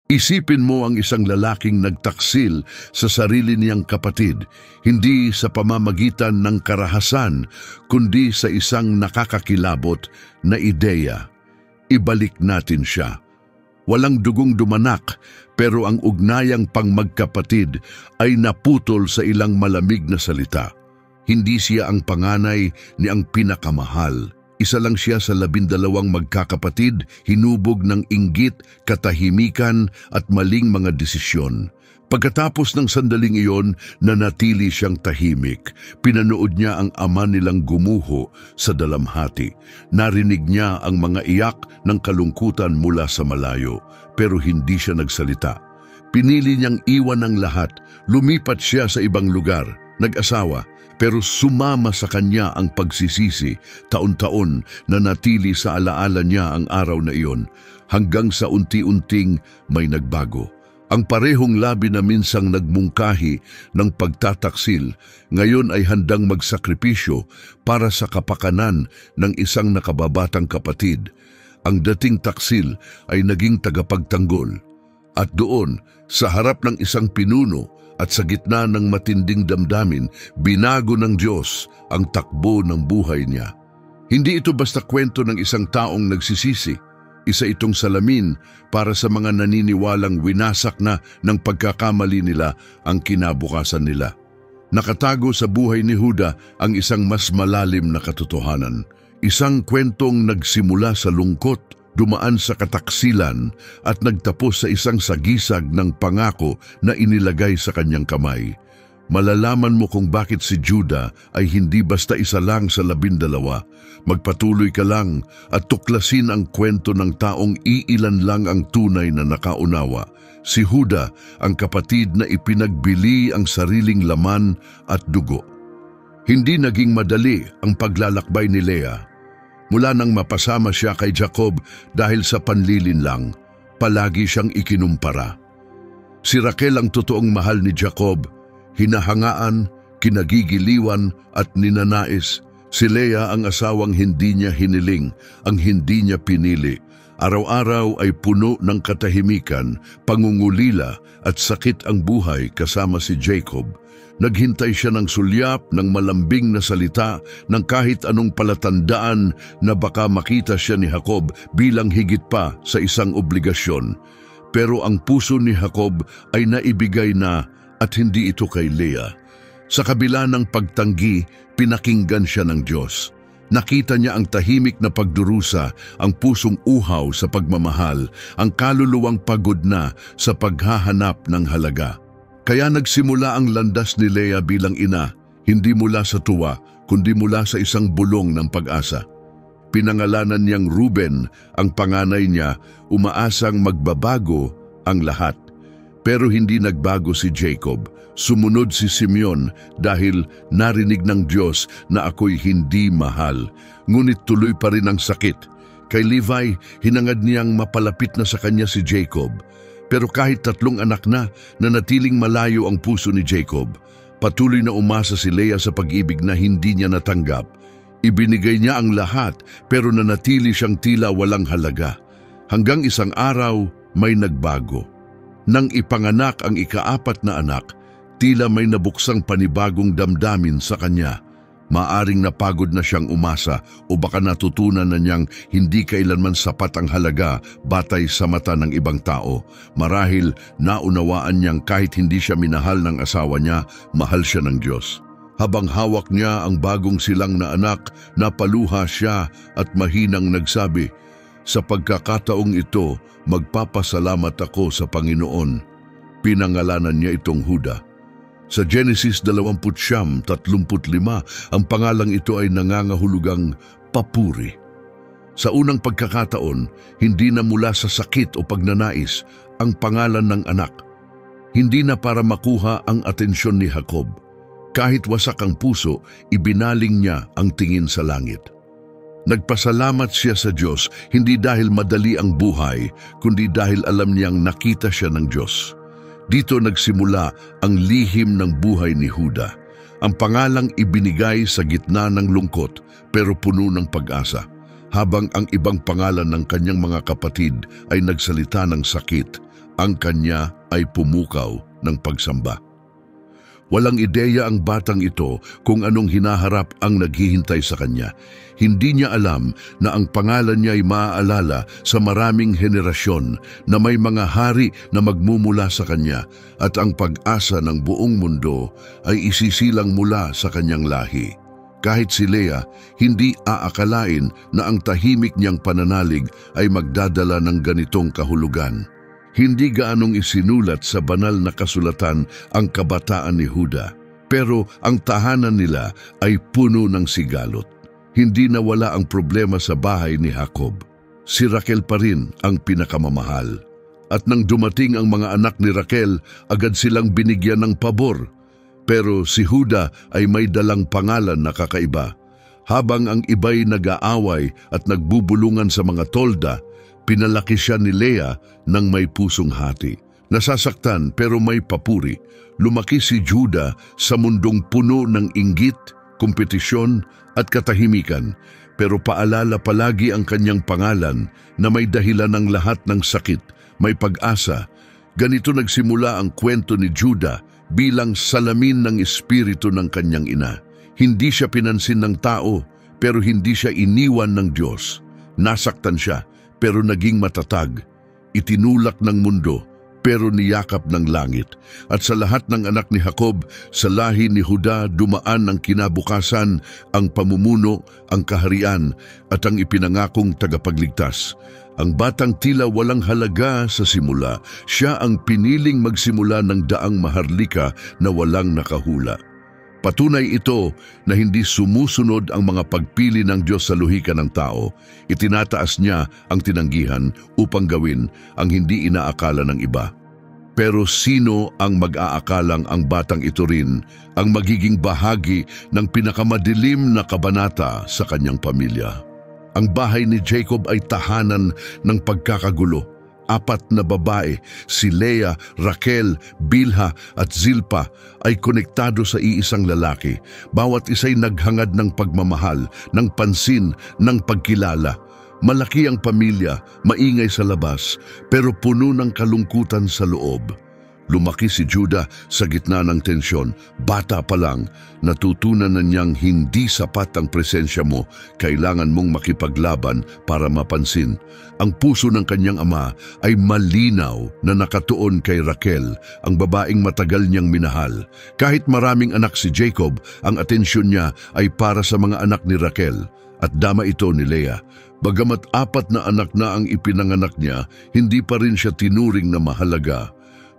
Isipin mo ang isang lalaking nagtaksil sa sarili niyang kapatid, hindi sa pamamagitan ng karahasan, kundi sa isang nakakakilabot na ideya. Ibalik natin siya. Walang dugong dumanak, pero ang ugnayang pangmagkapatid ay naputol sa ilang malamig na salita. Hindi siya ang panganay ni ang pinakamahal. Isa lang siya sa 12 magkakapatid, hinubog ng inggit, katahimikan at maling mga desisyon. Pagkatapos ng sandaling iyon, nanatili siyang tahimik. Pinanood niya ang ama nilang gumuho sa dalamhati. Narinig niya ang mga iyak ng kalungkutan mula sa malayo, pero hindi siya nagsalita. Pinili niyang iwan ang lahat. Lumipat siya sa ibang lugar, nag-asawa, pero sumama sa kanya ang pagsisisi. Taon-taon na natili sa alaala niya ang araw na iyon, hanggang sa unti-unting may nagbago. Ang parehong labi na minsang nagmungkahi ng pagtataksil, ngayon ay handang magsakripisyo para sa kapakanan ng isang nakababatang kapatid. Ang dating taksil ay naging tagapagtanggol. At doon, sa harap ng isang pinuno, at sa gitna ng matinding damdamin, binago ng Diyos ang takbo ng buhay niya. Hindi ito basta kwento ng isang taong nagsisisi. Isa itong salamin para sa mga naniniwalang winasak na ng pagkakamali nila ang kinabukasan nila. Nakatago sa buhay ni Juda ang isang mas malalim na katotohanan. Isang kwentong nagsimula sa lungkot, dumaan sa kataksilan at nagtapos sa isang sagisag ng pangako na inilagay sa kanyang kamay. Malalaman mo kung bakit si Juda ay hindi basta isa lang sa 12. Magpatuloy ka lang at tuklasin ang kwento ng taong iilan lang ang tunay na nakaunawa. Si Juda, ang kapatid na ipinagbili ang sariling laman at dugo. Hindi naging madali ang paglalakbay ni Leah. Mula nang mapasama siya kay Jacob dahil sa panlilin lang, palagi siyang ikinumpara. Si Raquel ang totoong mahal ni Jacob, hinahangaan, kinagigiliwan at ninanais. Si Leah ang asawang hindi niya hiniling, ang hindi niya pinili. Araw-araw ay puno ng katahimikan, pangungulila at sakit ang buhay kasama si Jacob. Naghintay siya ng sulyap, ng malambing na salita, ng kahit anong palatandaan na baka makita siya ni Jacob bilang higit pa sa isang obligasyon. Pero ang puso ni Jacob ay naibigay na at hindi ito kay Leah. Sa kabila ng pagtanggi, pinakinggan siya ng Diyos. Nakita niya ang tahimik na pagdurusa, ang pusong uhaw sa pagmamahal, ang kaluluwang pagod na sa paghahanap ng halaga. Kaya nagsimula ang landas ni Leah bilang ina, hindi mula sa tuwa, kundi mula sa isang bulong ng pag-asa. Pinangalanan niyang Ruben, ang panganay niya, umaasang magbabago ang lahat. Pero hindi nagbago si Jacob. Sumunod si Simeon dahil narinig ng Diyos na ako'y hindi mahal. Ngunit tuloy pa rin ang sakit. Kay Levi, hinangad niyang mapalapit na sa kanya si Jacob. Pero kahit 3 anak na, nanatiling malayo ang puso ni Jacob. Patuloy na umasa si Leah sa pag-ibig na hindi niya natanggap. Ibinigay niya ang lahat, pero nanatili siyang tila walang halaga. Hanggang isang araw, may nagbago. Nang ipanganak ang ika-4 na anak, tila may nabuksang panibagong damdamin sa kanya. Maaring napagod na siyang umasa o baka natutunan na niyang hindi kailanman sapat ang halaga batay sa mata ng ibang tao. Marahil naunawaan niyang kahit hindi siya minahal ng asawa niya, mahal siya ng Diyos. Habang hawak niya ang bagong silang na anak, napaluha siya at mahinang nagsabi, "Sa pagkakataong ito, magpapasalamat ako sa Panginoon." Pinangalanan niya itong Juda. Sa Genesis 20:35, ang pangalang ito ay nangangahulugang papuri. Sa unang pagkakataon, hindi na mula sa sakit o pagnanais ang pangalan ng anak. Hindi na para makuha ang atensyon ni Jacob. Kahit wasak ang puso, ibinaling niya ang tingin sa langit. Nagpasalamat siya sa Diyos, hindi dahil madali ang buhay, kundi dahil alam niyang nakita siya ng Diyos. Dito nagsimula ang lihim ng buhay ni Juda. Ang pangalang ibinigay sa gitna ng lungkot pero puno ng pag-asa. Habang ang ibang pangalan ng kanyang mga kapatid ay nagsalita ng sakit, ang kanya ay pumukaw ng pagsamba. Walang ideya ang batang ito kung anong hinaharap ang naghihintay sa kanya. Hindi niya alam na ang pangalan niya ay maaalala sa maraming henerasyon, na may mga hari na magmumula sa kanya, at ang pag-asa ng buong mundo ay isisilang mula sa kanyang lahi. Kahit si Leah, hindi aakalain na ang tahimik niyang pananalig ay magdadala ng ganitong kahulugan. Hindi gaanong isinulat sa banal na kasulatan ang kabataan ni Juda, pero ang tahanan nila ay puno ng sigalot. Hindi nawala ang problema sa bahay ni Jacob. Si Raquel pa rin ang pinakamamahal. At nang dumating ang mga anak ni Raquel, agad silang binigyan ng pabor. Pero si Juda ay may dalang pangalan na kakaiba. Habang ang iba'y nag-aaway at nagbubulungan sa mga tolda, pinalaki siya ni Leah ng may pusong hati. Nasasaktan pero may papuri. Lumaki si Juda sa mundong puno ng inggit, kompetisyon at katahimikan. Pero paalala palagi ang kanyang pangalan na may dahilan ng lahat ng sakit, may pag-asa. Ganito nagsimula ang kwento ni Juda bilang salamin ng espiritu ng kanyang ina. Hindi siya pinansin ng tao, pero hindi siya iniwan ng Diyos. Nasaktan siya, pero naging matatag. Itinulak ng mundo, pero niyakap ng langit. At sa lahat ng anak ni Jacob, sa lahi ni Juda dumaan ang kinabukasan, ang pamumuno, ang kaharian, at ang ipinangakong tagapagligtas. Ang batang tila walang halaga sa simula, siya ang piniling magsimula ng daang maharlika na walang nakahula. Patunay ito na hindi sumusunod ang mga pagpili ng Diyos sa luhika ng tao. Itinataas niya ang tinanggihan upang gawin ang hindi inaakala ng iba. Pero sino ang mag-aakalang ang batang ito rin ang magiging bahagi ng pinakamadilim na kabanata sa kanyang pamilya? Ang bahay ni Jacob ay tahanan ng pagkakagulo. 4 na babae, si Leah, Raquel, Bilha at Zilpa, ay konektado sa iisang lalaki. Bawat isa'y naghangad ng pagmamahal, ng pansin, ng pagkilala. Malaki ang pamilya, maingay sa labas, pero puno ng kalungkutan sa loob. Lumaki si Juda sa gitna ng tensyon. Bata pa lang, natutunan na niyang hindi sapat ang presensya mo, kailangan mong makipaglaban para mapansin. Ang puso ng kanyang ama ay malinaw na nakatuon kay Raquel, ang babaeng matagal niyang minahal. Kahit maraming anak si Jacob, ang atensyon niya ay para sa mga anak ni Raquel, at dama ito ni Leah. Bagamat 4 na anak na ang ipinanganak niya, hindi pa rin siya tinuring na mahalaga.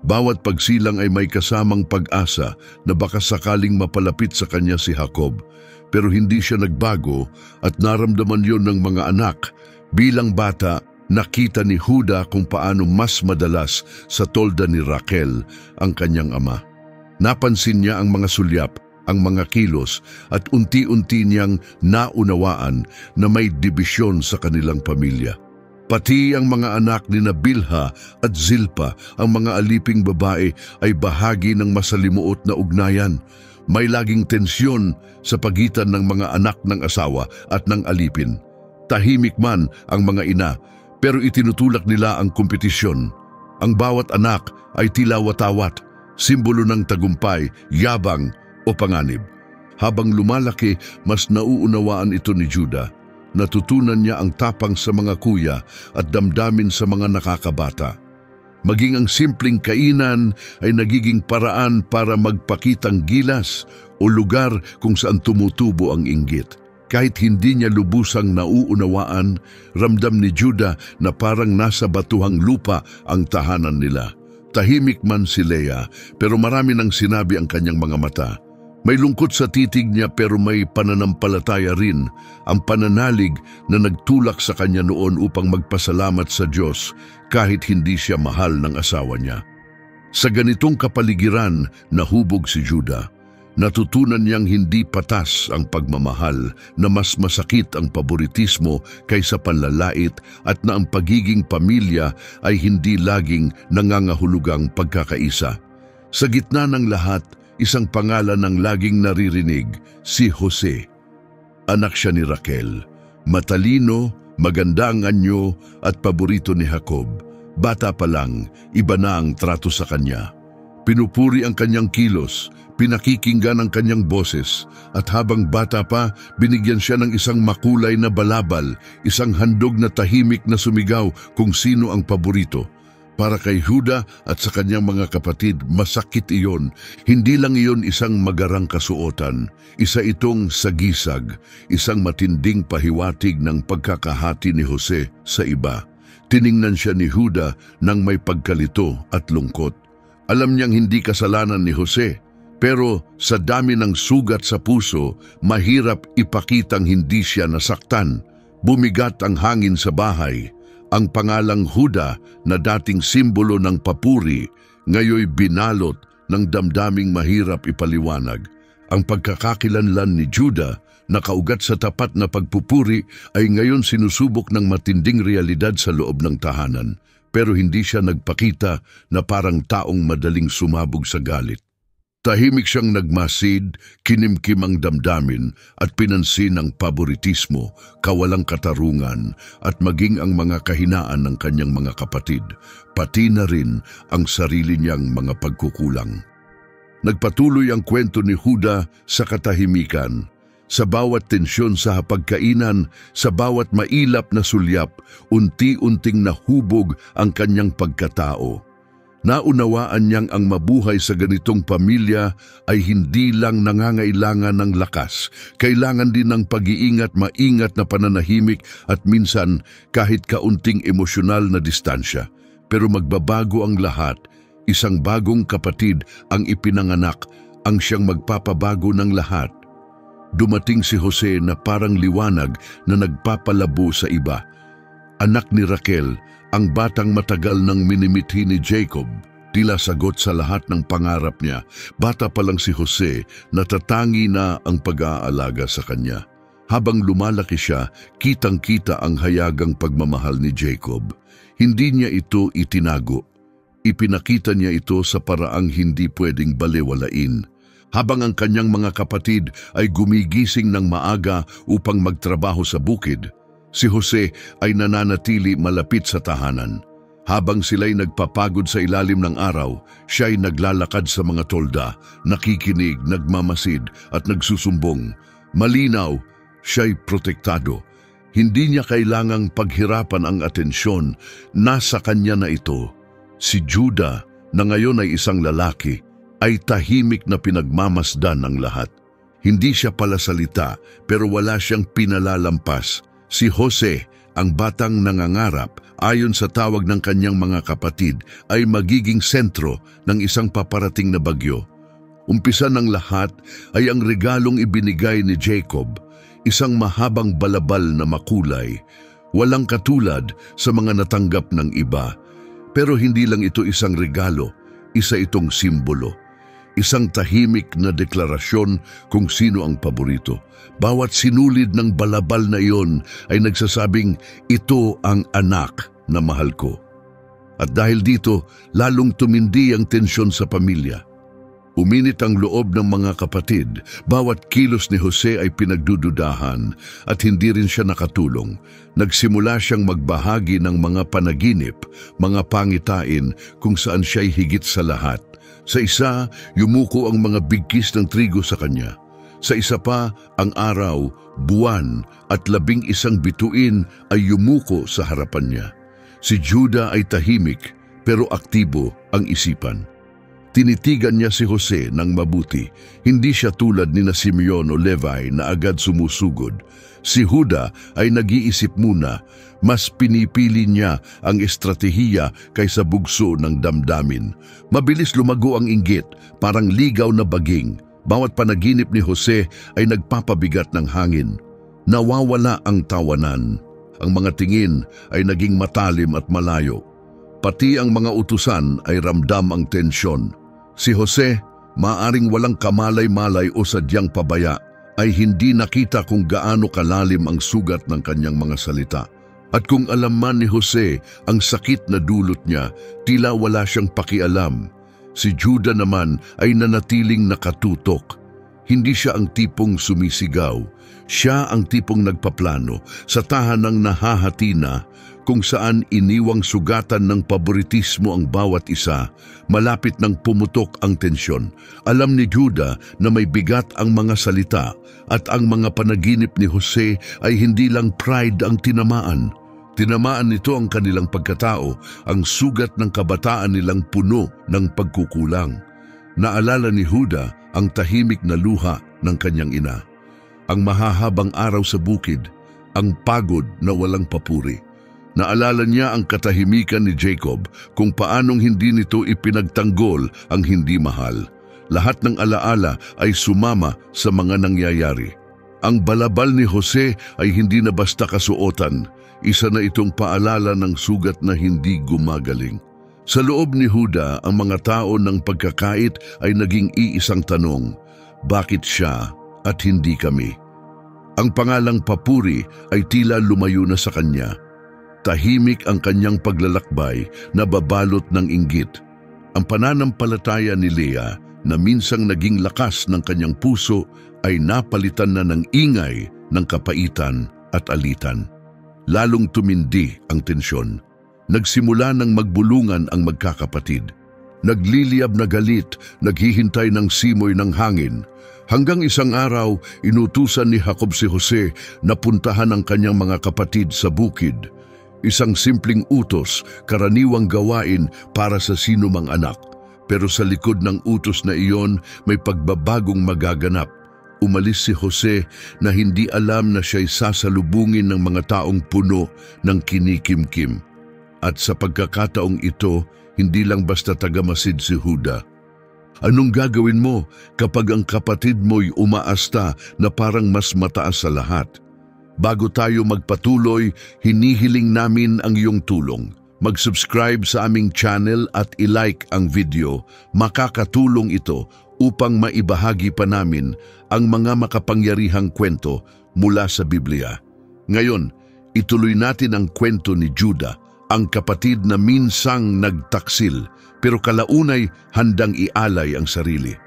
Bawat pagsilang ay may kasamang pag-asa na baka sakaling mapalapit sa kanya si Jacob. Pero hindi siya nagbago at naramdaman yon ng mga anak. Bilang bata, nakita ni Juda kung paano mas madalas sa tolda ni Raquel ang kanyang ama. Napansin niya ang mga sulyap, ang mga kilos, at unti-unti niyang naunawaan na may dibisyon sa kanilang pamilya. Pati ang mga anak ni Bilha at Zilpa, ang mga aliping babae, ay bahagi ng masalimuot na ugnayan. May laging tensyon sa pagitan ng mga anak ng asawa at ng alipin. Tahimik man ang mga ina, pero itinutulak nila ang kompetisyon. Ang bawat anak ay tila watawat, simbolo ng tagumpay, yabang o panganib. Habang lumalaki, mas nauunawaan ito ni Juda. Natutunan niya ang tapang sa mga kuya at damdamin sa mga nakakabata. Maging ang simpleng kainan ay nagiging paraan para magpakitang gilas o lugar kung saan tumutubo ang inggit. Kahit hindi niya lubusang nauunawaan, ramdam ni Juda na parang nasa batuhang lupa ang tahanan nila. Tahimik man si Leah, pero marami nang sinabi ang kanyang mga mata. May lungkot sa titig niya pero may pananampalataya rin, ang pananalig na nagtulak sa kanya noon upang magpasalamat sa Diyos kahit hindi siya mahal ng asawa niya. Sa ganitong kapaligiran, nahubog si Juda. Natutunan niyang hindi patas ang pagmamahal, na mas masakit ang paboritismo kaysa panlalait, at na ang pagiging pamilya ay hindi laging nangangahulugang pagkakaisa. Sa gitna ng lahat, isang pangalan ang laging naririnig, si Jose. Anak siya ni Raquel, matalino, maganda ang anyo at paborito ni Jacob. Bata pa lang, iba na ang trato sa kanya. Pinupuri ang kanyang kilos, pinakikinggan ang kanyang boses, at habang bata pa, binigyan siya ng isang makulay na balabal, isang handog na tahimik na sumigaw kung sino ang paborito. Para kay Juda at sa kanyang mga kapatid, masakit iyon. Hindi lang iyon isang magarang kasuotan, isa itong sagisag, isang matinding pahiwatig ng pagkakahati ni Jose sa iba. Tiningnan siya ni Juda nang may pagkalito at lungkot. Alam niyang hindi kasalanan ni Jose, pero sa dami ng sugat sa puso, mahirap ipakitang hindi siya nasaktan. Bumigat ang hangin sa bahay. Ang pangalang Juda na dating simbolo ng papuri, ngayoy binalot ng damdaming mahirap ipaliwanag. Ang pagkakakilanlan ni Juda na kaugat sa tapat na pagpupuri ay ngayon sinusubok ng matinding realidad sa loob ng tahanan. Pero hindi siya nagpakita na parang taong madaling sumabog sa galit. Tahimik siyang nagmasid, kinimkim ang damdamin at pinansin ang paboritismo, kawalang katarungan at maging ang mga kahinaan ng kanyang mga kapatid, pati na rin ang sarili niyang mga pagkukulang. Nagpatuloy ang kwento ni Juda sa katahimikan. Sa bawat tensyon sa hapagkainan, sa bawat mailap na sulyap, unti-unting nahubog ang kanyang pagkatao. Naunawaan niyang ang mabuhay sa ganitong pamilya ay hindi lang nangangailangan ng lakas, kailangan din ng pag-iingat, maingat na pananahimik at minsan kahit kaunting emosyonal na distansya. Pero magbabago ang lahat, isang bagong kapatid ang ipinanganak, ang siyang magpapabago ng lahat. Dumating si Jose na parang liwanag na nagpapalabo sa iba. Anak ni Raquel, ang batang matagal nang minimithi ni Jacob, tila sagot sa lahat ng pangarap niya. Bata pa lang si Jose, natatangi na ang pag-aalaga sa kanya. Habang lumalaki siya, kitang-kita ang hayagang pagmamahal ni Jacob. Hindi niya ito itinago. Ipinakita niya ito sa paraang hindi pwedeng balewalain. Habang ang kanyang mga kapatid ay gumigising ng maaga upang magtrabaho sa bukid, si Jose ay nananatili malapit sa tahanan. Habang sila'y nagpapagod sa ilalim ng araw, siya'y naglalakad sa mga tolda, nakikinig, nagmamasid at nagsusumbong. Malinaw, siya'y protektado. Hindi niya kailangang paghirapan ang atensyon, nasa kanya na ito. Si Juda, na ngayon ay isang lalaki, ay tahimik na pinagmamasdan ng lahat. Hindi siya palasalita, pero wala siyang pinalalampas. Si Jose, ang batang nangangarap, ayon sa tawag ng kanyang mga kapatid, ay magiging sentro ng isang paparating na bagyo. Umpisa ng lahat ay ang regalong ibinigay ni Jacob, isang mahabang balabal na makulay, walang katulad sa mga natanggap ng iba. Pero hindi lang ito isang regalo, isa itong simbolo. Isang tahimik na deklarasyon kung sino ang paborito. Bawat sinulid ng balabal na iyon ay nagsasabing, ito ang anak na mahal ko. At dahil dito, lalong tumindi ang tensyon sa pamilya. Uminit ang loob ng mga kapatid. Bawat kilos ni Jose ay pinagdududahan at hindi rin siya nakatulong. Nagsimula siyang magbahagi ng mga panaginip, mga pangitain kung saan siya'y higit sa lahat. Sa isa, yumuko ang mga bigkis ng trigo sa kanya. Sa isa pa, ang araw, buwan at 11 bituin ay yumuko sa harapan niya. Si Juda ay tahimik pero aktibo ang isipan. Tinitigan niya si Jose ng mabuti. Hindi siya tulad ni Simeon o Levi na agad sumusugod. Si Juda ay nag-iisip muna, mas pinipili niya ang estratehiya kaysa bugso ng damdamin. Mabilis lumago ang inggit, parang ligaw na baging. Bawat panaginip ni Jose ay nagpapabigat ng hangin. Nawawala ang tawanan. Ang mga tingin ay naging matalim at malayo. Pati ang mga utusan ay ramdam ang tensyon. Si Jose, maaring walang kamalay-malay o sadyang pabaya, ay hindi nakita kung gaano kalalim ang sugat ng kanyang mga salita. At kung alam man ni Jose ang sakit na dulot niya, tila wala siyang pakialam. Si Juda naman ay nanatiling nakatutok. Hindi siya ang tipong sumisigaw. Siya ang tipong nagpaplano sa tahanang nahahati na kung saan iniwang sugatan ng paboritismo ang bawat isa, malapit nang pumutok ang tensyon. Alam ni Judah na may bigat ang mga salita at ang mga panaginip ni Jose ay hindi lang pride ang tinamaan. Tinamaan nito ang kanilang pagkatao, ang sugat ng kabataan nilang puno ng pagkukulang. Naalala ni Judah ang tahimik na luha ng kanyang ina, ang mahahabang araw sa bukid, ang pagod na walang papuri. Naalala niya ang katahimikan ni Jacob, kung paanong hindi nito ipinagtanggol ang hindi mahal. Lahat ng alaala ay sumama sa mga nangyayari. Ang balabal ni Jose ay hindi na basta kasuotan. Isa na itong paalala ng sugat na hindi gumagaling. Sa loob ni Judah, ang mga tao ng pagkakait ay naging iisang tanong: bakit siya at hindi kami? Ang pangalang papuri ay tila lumayo na sa kanya. Tahimik ang kanyang paglalakbay na babalot ng inggit. Ang pananampalataya ni Leah na minsang naging lakas ng kanyang puso ay napalitan na ng ingay ng kapaitan at alitan. Lalong tumindi ang tensyon. Nagsimula ng magbulungan ang magkakapatid. Nagliliyab na galit, naghihintay ng simoy ng hangin. Hanggang isang araw, inutusan ni Jacob si Jose na puntahan ang kanyang mga kapatid sa bukid. Isang simpleng utos, karaniwang gawain para sa sinumang anak. Pero sa likod ng utos na iyon, may pagbabagong magaganap. Umalis si Jose na hindi alam na siya'y sasalubungin ng mga taong puno ng kinikimkim. At sa pagkakataong ito, hindi lang basta tagamasid si Judah. Anong gagawin mo kapag ang kapatid mo'y umaasta na parang mas mataas sa lahat? Bago tayo magpatuloy, hinihiling namin ang iyong tulong. Mag-subscribe sa aming channel at i-like ang video. Makakatulong ito upang maibahagi pa namin ang mga makapangyarihang kwento mula sa Biblia. Ngayon, ituloy natin ang kwento ni Judah, ang kapatid na minsang nagtaksil pero kalaunay handang ialay ang sarili.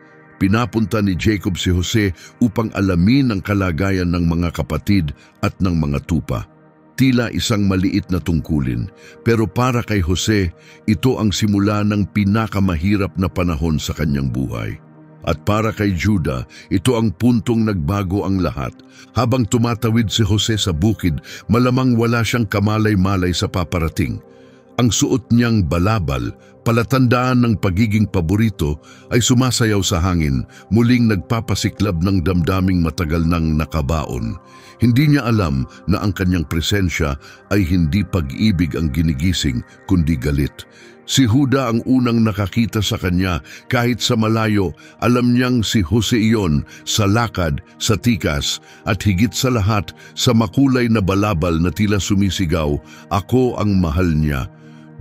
Pinapunta ni Jacob si Jose upang alamin ang kalagayan ng mga kapatid at ng mga tupa. Tila isang maliit na tungkulin, pero para kay Jose, ito ang simula ng pinakamahirap na panahon sa kanyang buhay. At para kay Judah, ito ang puntong nagbago ang lahat. Habang tumatawid si Jose sa bukid, malamang wala siyang kamalay-malay sa paparating. Ang suot niyang balabal, palatandaan ng pagiging paborito, ay sumasayaw sa hangin, muling nagpapasiklab ng damdaming matagal nang nakabaon. Hindi niya alam na ang kanyang presensya ay hindi pag-ibig ang ginigising, kundi galit. Si Judah ang unang nakakita sa kanya. Kahit sa malayo, alam niyang si Jose iyon, sa lakad, sa tikas, at higit sa lahat, sa makulay na balabal na tila sumisigaw, "Ako ang mahal niya."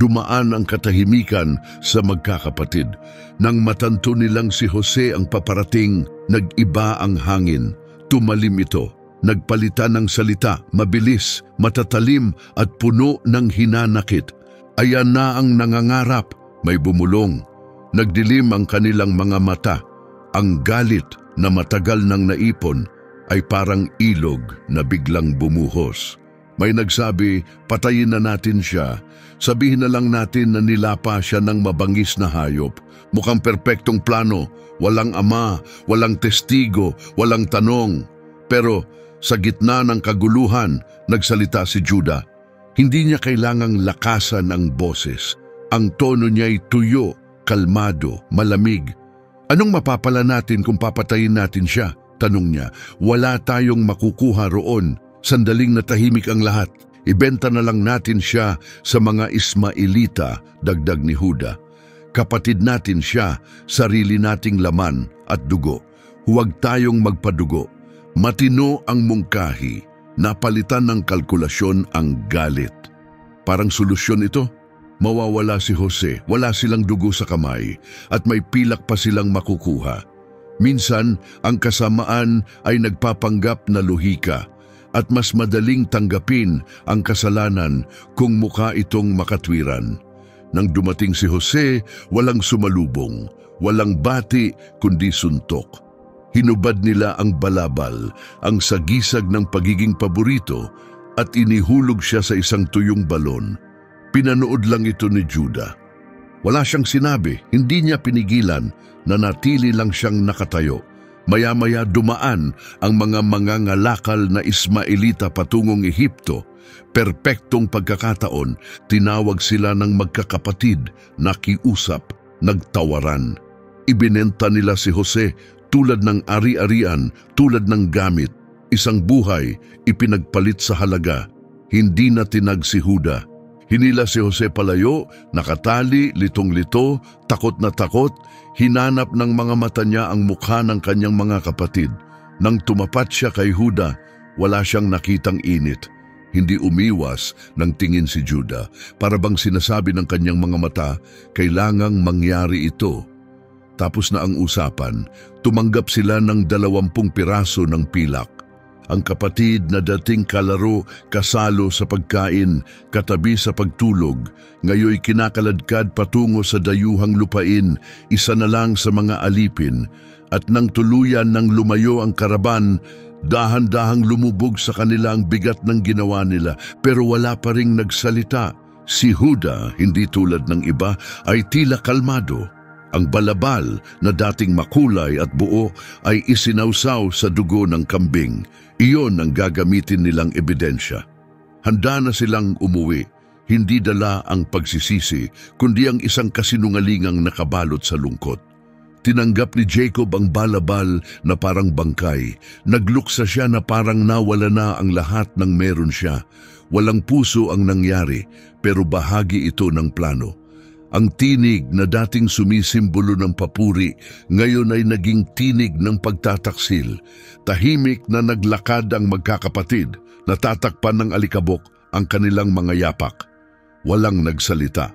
Dumaan ang katahimikan sa magkakapatid. Nang matanto nilang si Jose ang paparating, nag-iba ang hangin. Tumalim ito. Nagpalitan ng salita, mabilis, matatalim at puno ng hinanakit. Ayan na ang nangangarap, may bumulong. Nagdilim ang kanilang mga mata. Ang galit na matagal nang naipon ay parang ilog na biglang bumuhos. May nagsabi, patayin na natin siya. Sabihin na lang natin na nilapa siya ng mabangis na hayop. Mukhang perpektong plano, walang ama, walang testigo, walang tanong. Pero sa gitna ng kaguluhan, nagsalita si Judah. Hindi niya kailangang lakasan ang boses. Ang tono niya'y tuyo, kalmado, malamig. Anong mapapala natin kung papatayin natin siya? Tanong niya. Wala tayong makukuha roon. Sandaling natahimik ang lahat. Ibenta na lang natin siya sa mga Ismailita, dagdag ni Judah. Kapatid natin siya, sarili nating laman at dugo. Huwag tayong magpadugo. Matino ang mungkahi, napalitan ng kalkulasyon ang galit. Parang solusyon ito. Mawawala si Jose, wala silang dugo sa kamay, at may pilak pa silang makukuha. Minsan, ang kasamaan ay nagpapanggap na luhika, at mas madaling tanggapin ang kasalanan kung mukha itong makatwiran. Nang dumating si Jose, walang sumalubong, walang bati kundi suntok. Hinubad nila ang balabal, ang sagisag ng pagiging paborito, at inihulog siya sa isang tuyong balon. Pinanood lang ito ni Judah. Wala siyang sinabi, hindi niya pinigilan, nanatili lang siyang nakatayo. Maya-maya dumaan ang mga mangangalakal na Ismaelita patungong Ehipto. Perpektong pagkakataon, tinawag sila ng magkakapatid, nakiusap, nagtawaran. Ibinenta nila si Jose tulad ng ari-arian, tulad ng gamit. Isang buhay, ipinagpalit sa halaga. Hindi na tinag si Juda. Hinila si Jose palayo, nakatali, litong-lito, takot na takot. Hinanap ng mga mata niya ang mukha ng kanyang mga kapatid. Nang tumapat siya kay Juda, wala siyang nakitang init. Hindi umiwas ng tingin si Judah. Para bang sinasabi ng kanyang mga mata, kailangang mangyari ito. Tapos na ang usapan, tumanggap sila ng 20 piraso ng pilak. Ang kapatid na dating kalaro, kasalo sa pagkain, katabi sa pagtulog, ngayoy kinakaladkad patungo sa dayuhang lupain, isa na lang sa mga alipin, at nang tuluyan ng lumayo ang karaban, dahan-dahang lumubog sa kanila ang bigat ng ginawa nila, pero wala pa ring nagsalita. Si Juda, hindi tulad ng iba, ay tila kalmado. Ang balabal na dating makulay at buo ay isinawsaw sa dugo ng kambing. Iyon ang gagamitin nilang ebidensya. Handa na silang umuwi. Hindi dala ang pagsisisi, kundi ang isang kasinungalingang nakabalot sa lungkot. Tinanggap ni Jacob ang balabal na parang bangkay. Nagluksa siya na parang nawala na ang lahat ng meron siya. Walang puso ang nangyari, pero bahagi ito ng plano. Ang tinig na dating sumisimbolo ng papuri, ngayon ay naging tinig ng pagtataksil. Tahimik na naglakad ang magkakapatid, natatakpan ng alikabok ang kanilang mga yapak. Walang nagsalita.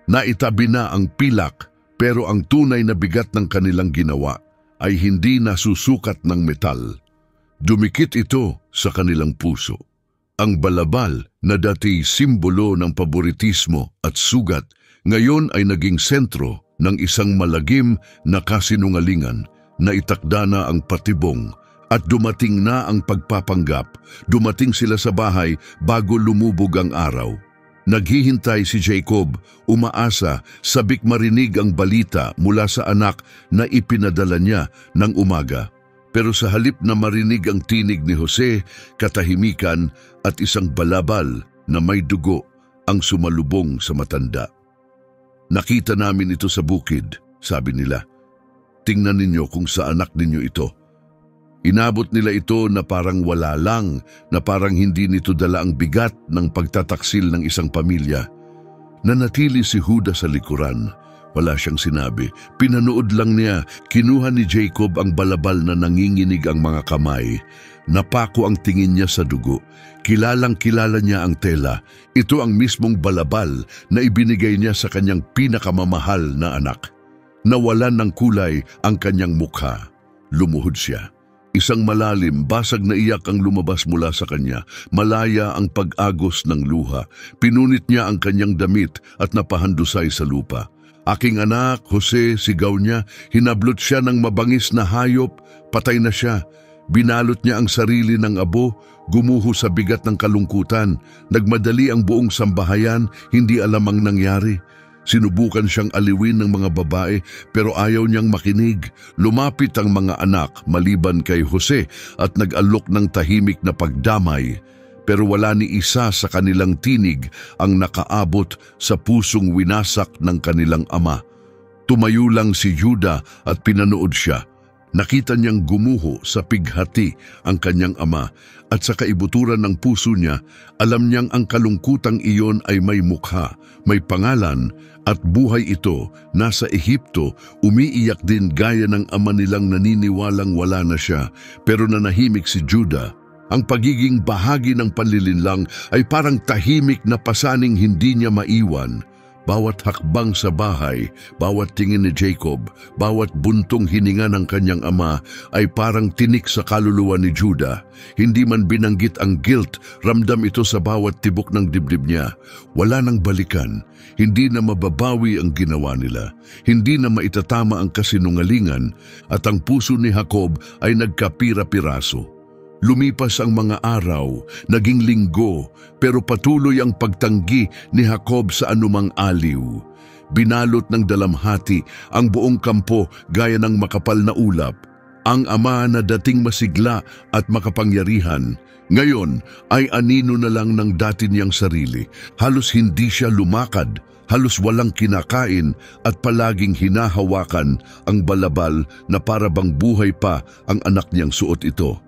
Naitabi na ang pilak, pero ang tunay na bigat ng kanilang ginawa ay hindi nasusukat ng metal. Dumikit ito sa kanilang puso. Ang balabal na dati simbolo ng paboritismo at sugat, ngayon ay naging sentro ng isang malagim na kasinungalingan na itakda na ang patibong at dumating na ang pagpapanggap. Dumating sila sa bahay bago lumubog ang araw. Naghihintay si Jacob, umaasa, sabik marinig ang balita mula sa anak na ipinadala niya ng umaga. Pero sa halip na marinig ang tinig ni Jose, katahimikan at isang balabal na may dugo ang sumalubong sa matanda. Nakita namin ito sa bukid, sabi nila. Tingnan ninyo kung sa anak ninyo ito. Inabot nila ito na parang wala lang, na parang hindi nito dala ang bigat ng pagtataksil ng isang pamilya. Nanatili si Juda sa likuran. Wala siyang sinabi. Pinanood lang niya. Kinuha ni Jacob ang balabal na nanginginig ang mga kamay. Napako ang tingin niya sa dugo. Kilalang-kilala niya ang tela. Ito ang mismong balabal na ibinigay niya sa kanyang pinakamamahal na anak. Nawalan ng kulay ang kanyang mukha. Lumuhod siya. Isang malalim, basag na iyak ang lumabas mula sa kanya. Malaya ang pag-agos ng luha. Pinunit niya ang kanyang damit at napahandusay sa lupa. Aking anak, Jose, sigaw niya. Hinablot siya ng mabangis na hayop. Patay na siya. Binalot niya ang sarili ng abo, gumuho sa bigat ng kalungkutan. Nagmadali ang buong sambahayan, hindi alam ang nangyari. Sinubukan siyang aliwin ng mga babae pero ayaw niyang makinig. Lumapit ang mga anak maliban kay Jose at nag-alok ng tahimik na pagdamay. Pero wala ni isa sa kanilang tinig ang nakaabot sa pusong winasak ng kanilang ama. Tumayo lang si Juda at pinanood siya. Nakita niyang gumuho sa pighati ang kanyang ama at sa kaibuturan ng puso niya, alam niyang ang kalungkutang iyon ay may mukha, may pangalan at buhay ito. Nasa Ehipto, umiiyak din gaya ng ama nilang naniniwalang wala na siya, pero nanahimik si Juda. Ang pagiging bahagi ng panlilinlang ay parang tahimik na pasaning hindi niya maiwan. Bawat hakbang sa bahay, bawat tingin ni Jacob, bawat buntong hininga ng kanyang ama ay parang tinik sa kaluluwa ni Juda. Hindi man binanggit ang guilt, ramdam ito sa bawat tibok ng dibdib niya. Wala nang balikan, hindi na mababawi ang ginawa nila, hindi na maitatama ang kasinungalingan, at ang puso ni Jacob ay nagkapira-piraso. Lumipas ang mga araw, naging linggo, pero patuloy ang pagtanggi ni Jacob sa anumang aliw. Binalot ng dalamhati ang buong kampo gaya ng makapal na ulap. Ang ama na dating masigla at makapangyarihan, ngayon ay anino na lang ng dati niyang sarili. Halos hindi siya lumakad, halos walang kinakain at palaging hinahawakan ang balabal na para bang buhay pa ang anak niyang suot ito.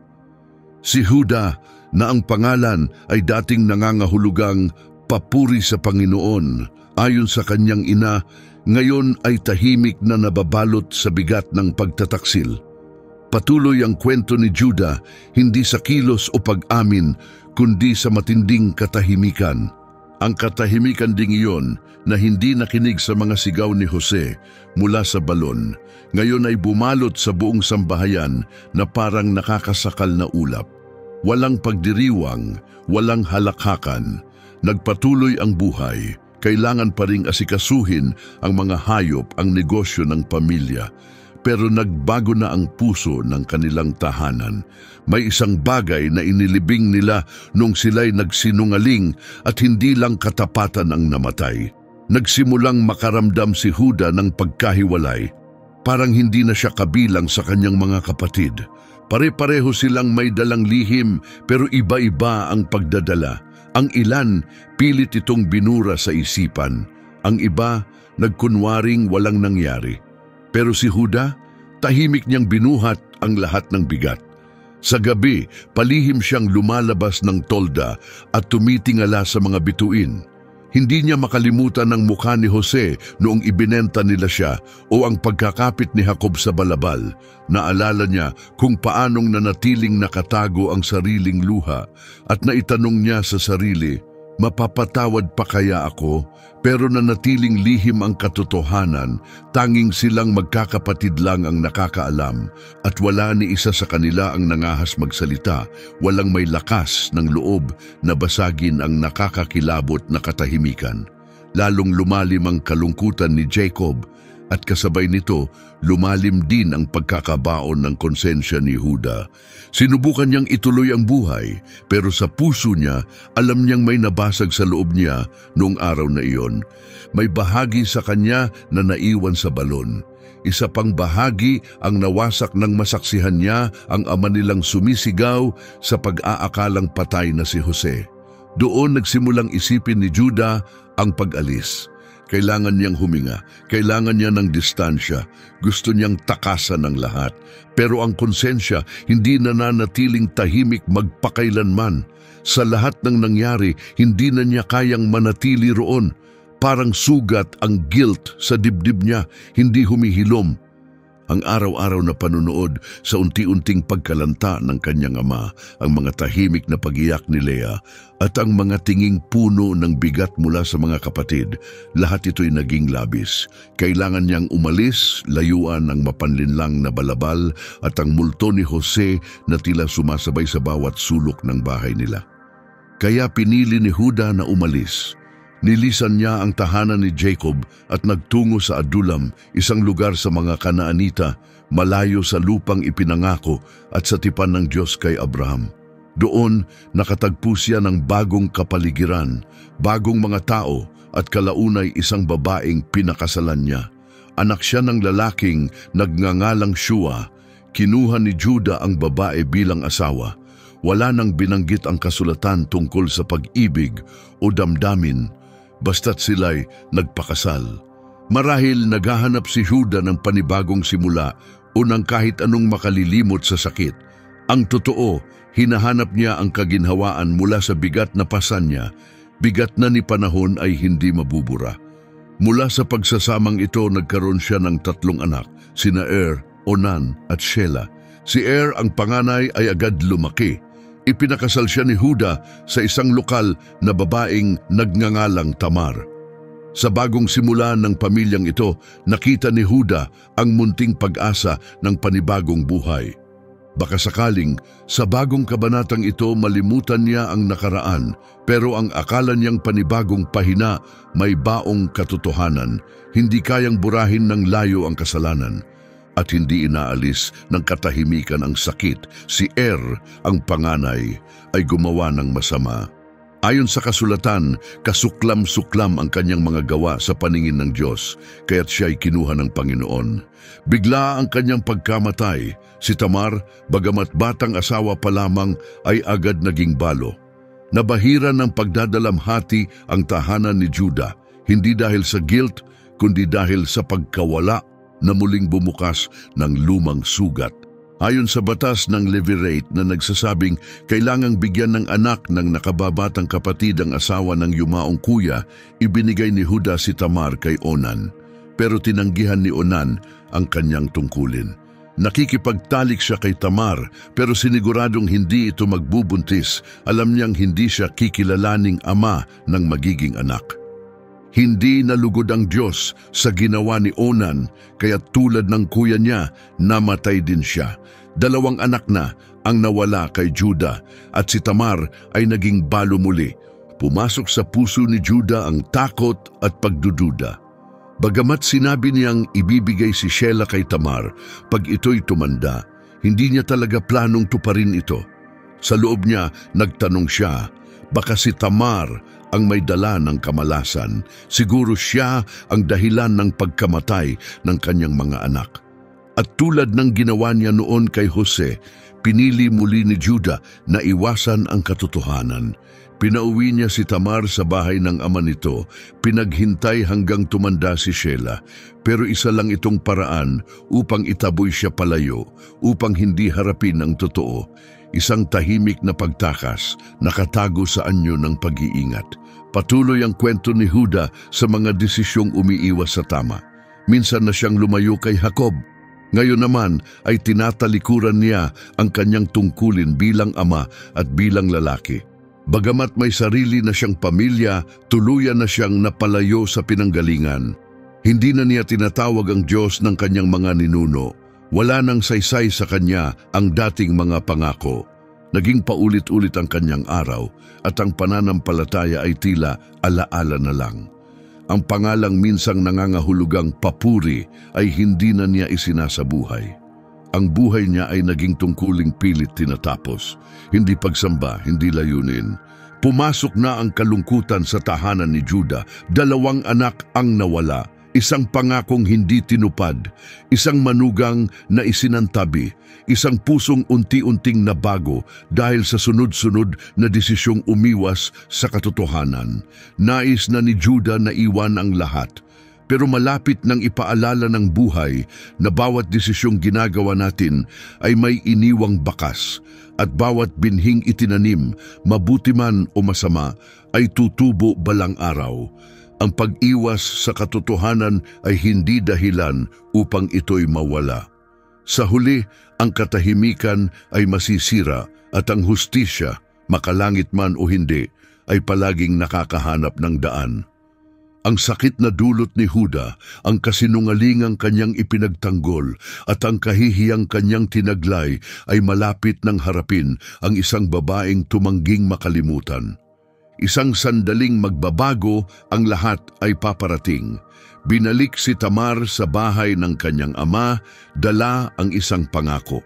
Si Juda, na ang pangalan ay dating nangangahulugang papuri sa Panginoon, ayon sa kanyang ina, ngayon ay tahimik na nababalot sa bigat ng pagtataksil. Patuloy ang kwento ni Juda, hindi sa kilos o pag-amin, kundi sa matinding katahimikan. Ang katahimikan ding iyon na hindi nakinig sa mga sigaw ni Jose mula sa balon, ngayon ay bumalot sa buong sambahayan na parang nakakasakal na ulap. Walang pagdiriwang, walang halakhakan, nagpatuloy ang buhay. Kailangan pa ring asikasuhin ang mga hayop, ang negosyo ng pamilya. Pero nagbago na ang puso ng kanilang tahanan. May isang bagay na inilibing nila nung sila'y nagsinungaling at hindi lang katapatan ang namatay. Nagsimulang makaramdam si Juda ng pagkahiwalay. Parang hindi na siya kabilang sa kanyang mga kapatid. Pare-pareho silang may dalang lihim pero iba-iba ang pagdadala. Ang ilan, pilit itong binura sa isipan. Ang iba, nagkunwaring walang nangyari. Pero si Juda, tahimik niyang binuhat ang lahat ng bigat. Sa gabi, palihim siyang lumalabas ng tolda at tumitingala sa mga bituin. Hindi niya makalimutan ang mukha ni Jose noong ibinenta nila siya o ang pagkakapit ni Jacob sa balabal. Naalala niya kung paanong nanatiling nakatago ang sariling luha at naitanong niya sa sarili, mapapatawad pa kaya ako? Pero nanatiling lihim ang katotohanan, tanging silang magkakapatid lang ang nakakaalam at wala ni isa sa kanila ang nangahas magsalita, walang may lakas ng loob na basagin ang nakakakilabot na katahimikan. Lalong lumalim ang kalungkutan ni Jacob at kasabay nito, lumalim din ang pagkakabaon ng konsensya ni Juda. Sinubukan niyang ituloy ang buhay, pero sa puso niya, alam niyang may nabasag sa loob niya noong araw na iyon. May bahagi sa kanya na naiwan sa balon. Isa pang bahagi ang nawasak ng masaksihan niya ang ama nilang sumisigaw sa pag-aakalang patay na si Jose. Doon nagsimulang isipin ni Juda ang pag-alis. Kailangan niyang huminga, kailangan niya ng distansya, gusto niyang takasan ng lahat. Pero ang konsensya hindi nananatiling tahimik magpakailanman. Sa lahat ng nangyari, hindi na niya kayang manatili roon. Parang sugat ang guilt sa dibdib niya, hindi humihilom. Ang araw-araw na panunood sa unti-unting pagkalanta ng kanyang ama, ang mga tahimik na pag-iyak ni Leah at ang mga tinging puno ng bigat mula sa mga kapatid, lahat ito'y naging labis. Kailangan niyang umalis, layuan ang mapanlinlang na balabal at ang multo ni Jose na tila sumasabay sa bawat sulok ng bahay nila. Kaya pinili ni Juda na umalis. Nilisan niya ang tahanan ni Jacob at nagtungo sa Adulam, isang lugar sa mga Kanaanita, malayo sa lupang ipinangako at sa tipan ng Diyos kay Abraham. Doon, nakatagpo siya ng bagong kapaligiran, bagong mga tao at kalaunay isang babaeng pinakasalan niya. Anak siya ng lalaking nagngangalang Shua. Kinuha ni Juda ang babae bilang asawa. Wala nang binanggit ang kasulatan tungkol sa pag-ibig o damdamin, basta't sila'y nagpakasal. Marahil naghahanap si Juda ng panibagong simula o ng kahit anong makalilimot sa sakit. Ang totoo, hinahanap niya ang kaginhawaan mula sa bigat na pasan niya, bigat na ni panahon ay hindi mabubura. Mula sa pagsasamang ito, nagkaroon siya ng 3 anak, sina Onan at Shelah. Si ang panganay ay agad lumaki. Ipinakasal siya ni Juda sa isang lokal na babaeng nagngangalang Tamar. Sa bagong simula ng pamilyang ito, nakita ni Juda ang munting pag-asa ng panibagong buhay. Baka sakaling sa bagong kabanatang ito malimutan niya ang nakaraan, pero ang akala niyang panibagong pahina may baong katotohanan, hindi kayang burahin ng layo ang kasalanan. at hindi inaalis ng katahimikan ang sakit. Si ang panganay, ay gumawa ng masama. Ayon sa kasulatan, kasuklam-suklam ang kanyang mga gawa sa paningin ng Diyos, kaya't siya ay kinuha ng Panginoon. Bigla ang kanyang pagkamatay. Si Tamar, bagamat batang asawa pa lamang, ay agad naging balo. Nabahira ng pagdadalamhati ang tahanan ni Juda, hindi dahil sa guilt, kundi dahil sa pagkawala na muling bumukas ng lumang sugat. Ayon sa batas ng Levirate na nagsasabing kailangang bigyan ng anak ng nakababatang kapatid ang asawa ng yumaong kuya, ibinigay ni Juda si Tamar kay Onan. Pero tinanggihan ni Onan ang kanyang tungkulin. Nakikipagtalik siya kay Tamar pero siniguradong hindi ito magbubuntis. Alam niyang hindi siya kikilalaning ama ng magiging anak. Hindi nalugod ang Diyos sa ginawa ni Onan, kaya tulad ng kuya niya, namatay din siya. 2 anak na ang nawala kay Juda at si Tamar ay naging balo muli. Pumasok sa puso ni Juda ang takot at pagdududa. Bagamat sinabi niyang ibibigay si Shelah kay Tamar pag ito'y tumanda, hindi niya talaga planong tuparin ito. Sa loob niya, nagtanong siya, baka si Tamar ang may dala ng kamalasan. Siguro siya ang dahilan ng pagkamatay ng kanyang mga anak. At tulad ng ginawa niya noon kay Jose, pinili muli ni Juda na iwasan ang katotohanan. Pinauwi niya si Tamar sa bahay ng ama nito, pinaghintay hanggang tumanda si Shelah. Pero isa lang itong paraan upang itaboy siya palayo, upang hindi harapin ang totoo. Isang tahimik na pagtakas, nakatago sa anyo ng pag-iingat. Patuloy ang kwento ni Juda sa mga desisyong umiiwas sa tama. Minsan na siyang lumayo kay Jacob. Ngayon naman ay tinatalikuran niya ang kanyang tungkulin bilang ama at bilang lalaki. Bagamat may sarili na siyang pamilya, tuluyan na siyang napalayo sa pinanggalingan. Hindi na niya tinatawag ang Diyos ng kanyang mga ninuno. Wala nang saysay sa kanya ang dating mga pangako. Naging paulit-ulit ang kanyang araw at ang pananampalataya ay tila alaala na lang. Ang pangalang minsang nangangahulugang papuri ay hindi na niya isinasabuhay. Ang buhay niya ay naging tungkuling pilit tinatapos. Hindi pagsamba, hindi layunin. Pumasok na ang kalungkutan sa tahanan ni Juda. 2 anak ang nawala. Isang pangakong hindi tinupad, isang manugang na isinantabi, isang pusong unti-unting nabago dahil sa sunod-sunod na desisyong umiwas sa katotohanan. Nais na ni Juda na iwan ang lahat, pero malapit nang ipaalala ng buhay na bawat desisyong ginagawa natin ay may iniwang bakas at bawat binhing itinanim, mabuti man o masama, ay tutubo balang araw. Ang pag-iwas sa katotohanan ay hindi dahilan upang ito'y mawala. Sa huli, ang katahimikan ay masisira at ang hustisya, makalangit man o hindi, ay palaging nakakahanap ng daan. Ang sakit na dulot ni Juda, ang kasinungalingang kanyang ipinagtanggol at ang kahihiyang kanyang tinaglay ay malapit ng harapin ang isang babaeng tumangging makalimutan. Isang sandaling magbabago, ang lahat ay paparating. Binalik si Tamar sa bahay ng kanyang ama, dala ang isang pangako.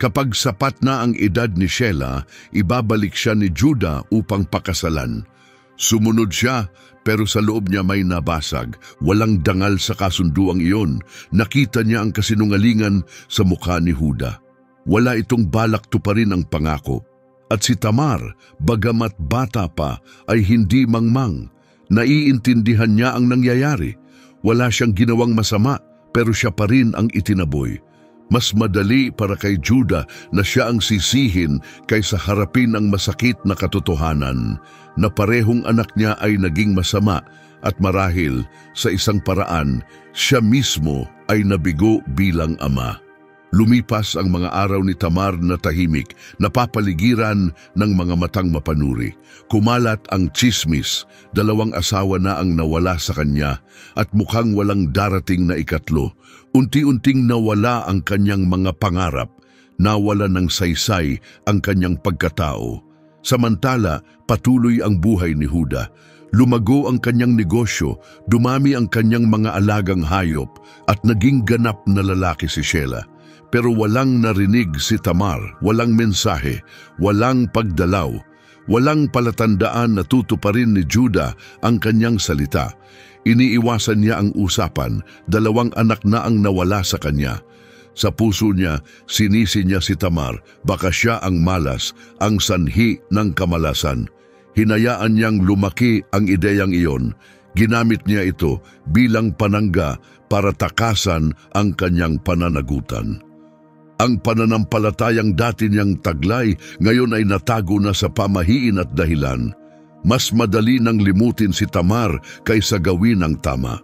Kapag sapat na ang edad ni Shelah, ibabalik siya ni Juda upang pakasalan. Sumunod siya, pero sa loob niya may nabasag. Walang dangal sa kasunduang iyon. Nakita niya ang kasinungalingan sa mukha ni Juda. Wala itong balak tuparin ang pangako. At si Tamar, bagamat bata pa, ay hindi mangmang. Naiintindihan niya ang nangyayari. Wala siyang ginawang masama, pero siya pa rin ang itinaboy. Mas madali para kay Juda na siya ang sisihin kaysa harapin ang masakit na katotohanan na parehong anak niya ay naging masama at marahil sa isang paraan, siya mismo ay nabigo bilang ama. Lumipas ang mga araw ni Tamar na tahimik, napapaligiran ng mga matang mapanuri. Kumalat ang tsismis, 2 asawa na ang nawala sa kanya at mukhang walang darating na ikatlo. Unti-unting nawala ang kanyang mga pangarap, nawala ng saysay ang kanyang pagkatao. Samantala, patuloy ang buhay ni Juda. Lumago ang kanyang negosyo, dumami ang kanyang mga alagang hayop, at naging ganap na lalaki si Shelah. Pero walang narinig si Tamar, walang mensahe, walang pagdalaw, walang palatandaan na tutuparin ni Judah ang kanyang salita. Iniiwasan niya ang usapan, 2 anak na ang nawala sa kanya. Sa puso niya, sinisi niya si Tamar, baka siya ang malas, ang sanhi ng kamalasan. Hinayaan niyang lumaki ang ideyang iyon. Ginamit niya ito bilang panangga para takasan ang kanyang pananagutan. Ang pananampalatayang dati niyang taglay ngayon ay natago na sa pamahiin at dahilan. Mas madali nang limutin si Tamar kaysa gawin ang tama.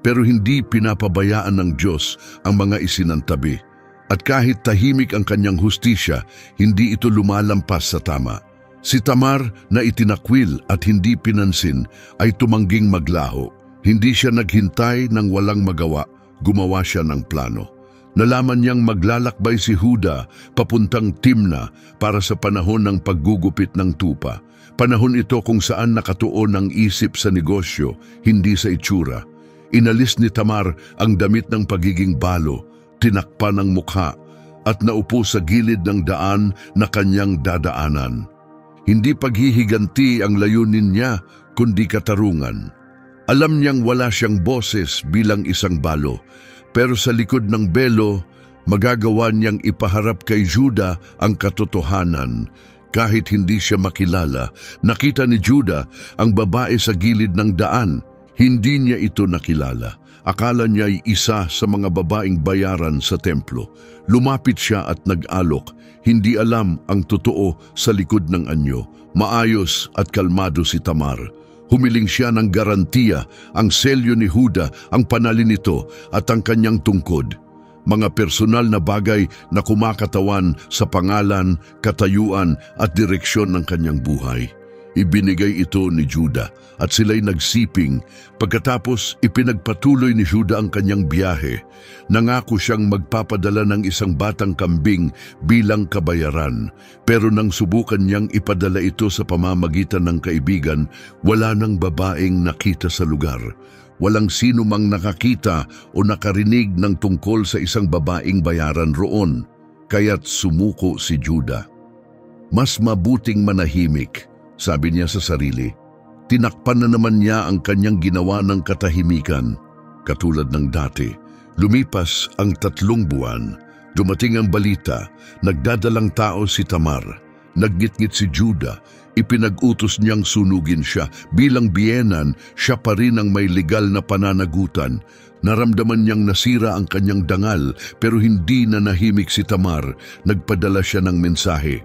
Pero hindi pinapabayaan ng Diyos ang mga isinantabi. At kahit tahimik ang kanyang hustisya, hindi ito lumalampas sa tama. Si Tamar na itinakwil at hindi pinansin ay tumangging maglaho. Hindi siya naghintay ng walang magawa, gumawa siya ng plano. Nalaman niyang maglalakbay si Judah papuntang Timna para sa panahon ng paggugupit ng tupa. Panahon ito kung saan nakatuon ang isip sa negosyo, hindi sa itsura. Inalis ni Tamar ang damit ng pagiging balo, tinakpan ang mukha, at naupo sa gilid ng daan na kanyang dadaanan. Hindi paghihiganti ang layunin niya, kundi katarungan. Alam niyang wala siyang boses bilang isang balo, pero sa likod ng belo, magagawa niyang ipaharap kay Judah ang katotohanan. Kahit hindi siya makilala, nakita ni Judah ang babae sa gilid ng daan. Hindi niya ito nakilala. Akala niya ay isa sa mga babaeng bayaran sa templo. Lumapit siya at nag-alok. Hindi alam ang totoo sa likod ng anyo. Maayos at kalmado si Tamar. Humiling siya ng garantiya, ang selyo ni Judah, ang panalin nito at ang kanyang tungkod. Mga personal na bagay na kumakatawan sa pangalan, katayuan at direksyon ng kanyang buhay. Ibinigay ito ni Judah at sila'y nagsiping. Pagkatapos ipinagpatuloy ni Judah ang kanyang biyahe. Nangako siyang magpapadala ng isang batang kambing bilang kabayaran. Pero nang subukan niyang ipadala ito sa pamamagitan ng kaibigan, wala nang babaeng nakita sa lugar. Walang sino mang nakakita o nakarinig ng tungkol sa isang babaeng bayaran roon. Kaya't sumuko si Judah. Mas mabuting manahimik, sabi niya sa sarili. Tinakpan na naman niya ang kanyang ginawa ng katahimikan. Katulad ng dati, lumipas ang 3 buwan. Dumating ang balita, nagdadalang tao si Tamar. Naggitgit si Judah, ipinag-utos niyang sunugin siya. Bilang biyenan, siya pa rin ang may legal na pananagutan. Naramdaman niyang nasira ang kanyang dangal, pero hindi na nahimik si Tamar. Nagpadala siya ng mensahe.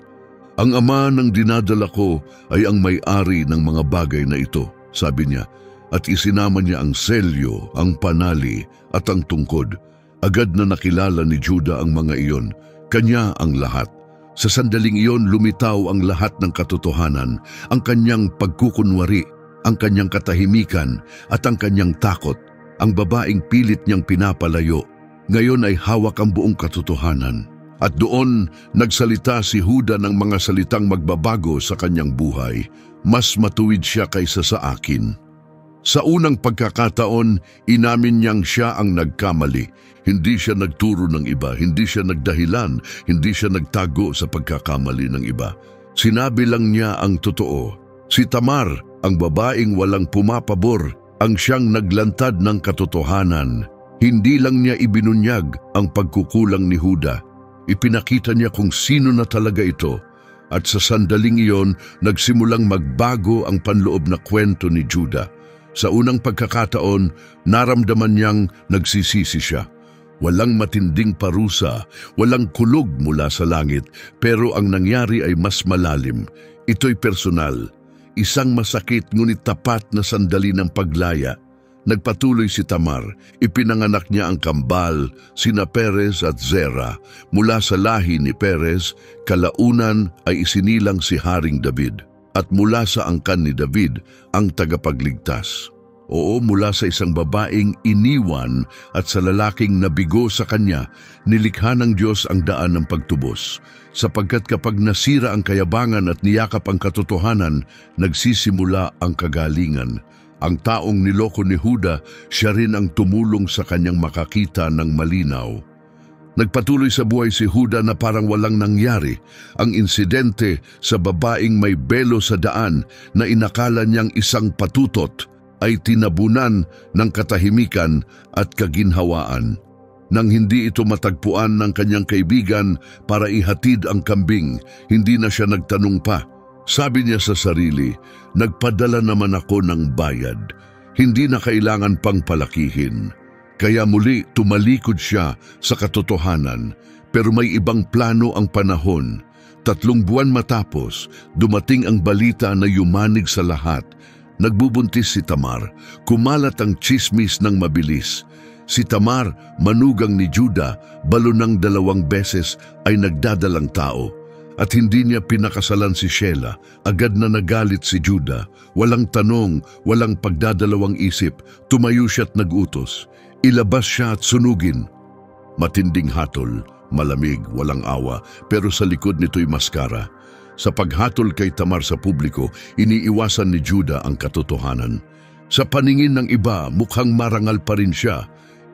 Ang ama ng dinadala ko ay ang may-ari ng mga bagay na ito, sabi niya, at isinama niya ang selyo, ang panali at ang tungkod. Agad na nakilala ni Judah ang mga iyon, kanya ang lahat. Sa sandaling iyon lumitaw ang lahat ng katotohanan, ang kanyang pagkukunwari, ang kanyang katahimikan at ang kanyang takot. Ang babaeng pilit niyang pinapalayo, ngayon ay hawak ang buong katotohanan. At doon, nagsalita si Judah ng mga salitang magbabago sa kanyang buhay. Mas matuwid siya kaysa sa akin. Sa unang pagkakataon, inamin niyang siya ang nagkamali. Hindi siya nagturo ng iba, hindi siya nagdahilan, hindi siya nagtago sa pagkakamali ng iba. Sinabi lang niya ang totoo. Si Tamar, ang babaeng walang pumapabor, ang siyang naglantad ng katotohanan. Hindi lang niya ibinunyag ang pagkukulang ni Judah. Ipinakita niya kung sino na talaga ito, at sa sandaling iyon nagsimulang magbago ang panloob na kwento ni Judah. Sa unang pagkakataon, naramdaman niyang nagsisisi siya. Walang matinding parusa, walang kulog mula sa langit, pero ang nangyari ay mas malalim. Ito'y personal, isang masakit ngunit tapat na sandali ng paglaya. Nagpatuloy si Tamar, ipinanganak niya ang kambal, sina Perez at Zerah. Mula sa lahi ni Perez, kalaunan ay isinilang si Haring David, at mula sa angkan ni David ang tagapagligtas. Oo, mula sa isang babaeng iniwan at sa lalaking nabigo sa kanya, nilikha ng Diyos ang daan ng pagtubos. Sapagkat kapag nasira ang kayabangan at niyakap ang katotohanan, nagsisimula ang kagalingan. Ang taong niloko ni Juda, siya rin ang tumulong sa kanyang makakita ng malinaw. Nagpatuloy sa buhay si Juda na parang walang nangyari. Ang insidente sa babaeng may belo sa daan na inakala niyang isang patutot ay tinabunan ng katahimikan at kaginhawaan. Nang hindi ito matagpuan ng kanyang kaibigan para ihatid ang kambing, hindi na siya nagtanong pa. Sabi niya sa sarili, nagpadala naman ako ng bayad. Hindi na kailangan pang palakihin. Kaya muli tumalikod siya sa katotohanan, pero may ibang plano ang panahon. 3 buwan matapos, dumating ang balita na yumanig sa lahat. Nagbubuntis si Tamar, kumalat ang tsismis ng mabilis. Si Tamar, manugang ni Juda, balo ng 2 beses ay nagdadalang tao. At hindi niya pinakasalan si Shelah, agad na nagalit si Juda. Walang tanong, walang pagdadalawang isip, tumayo siya at nagutos. Ilabas siya at sunugin. Matinding hatol, malamig, walang awa, pero sa likod nito'y maskara. Sa paghatol kay Tamar sa publiko, iniiwasan ni Juda ang katotohanan. Sa paningin ng iba, mukhang marangal pa rin siya.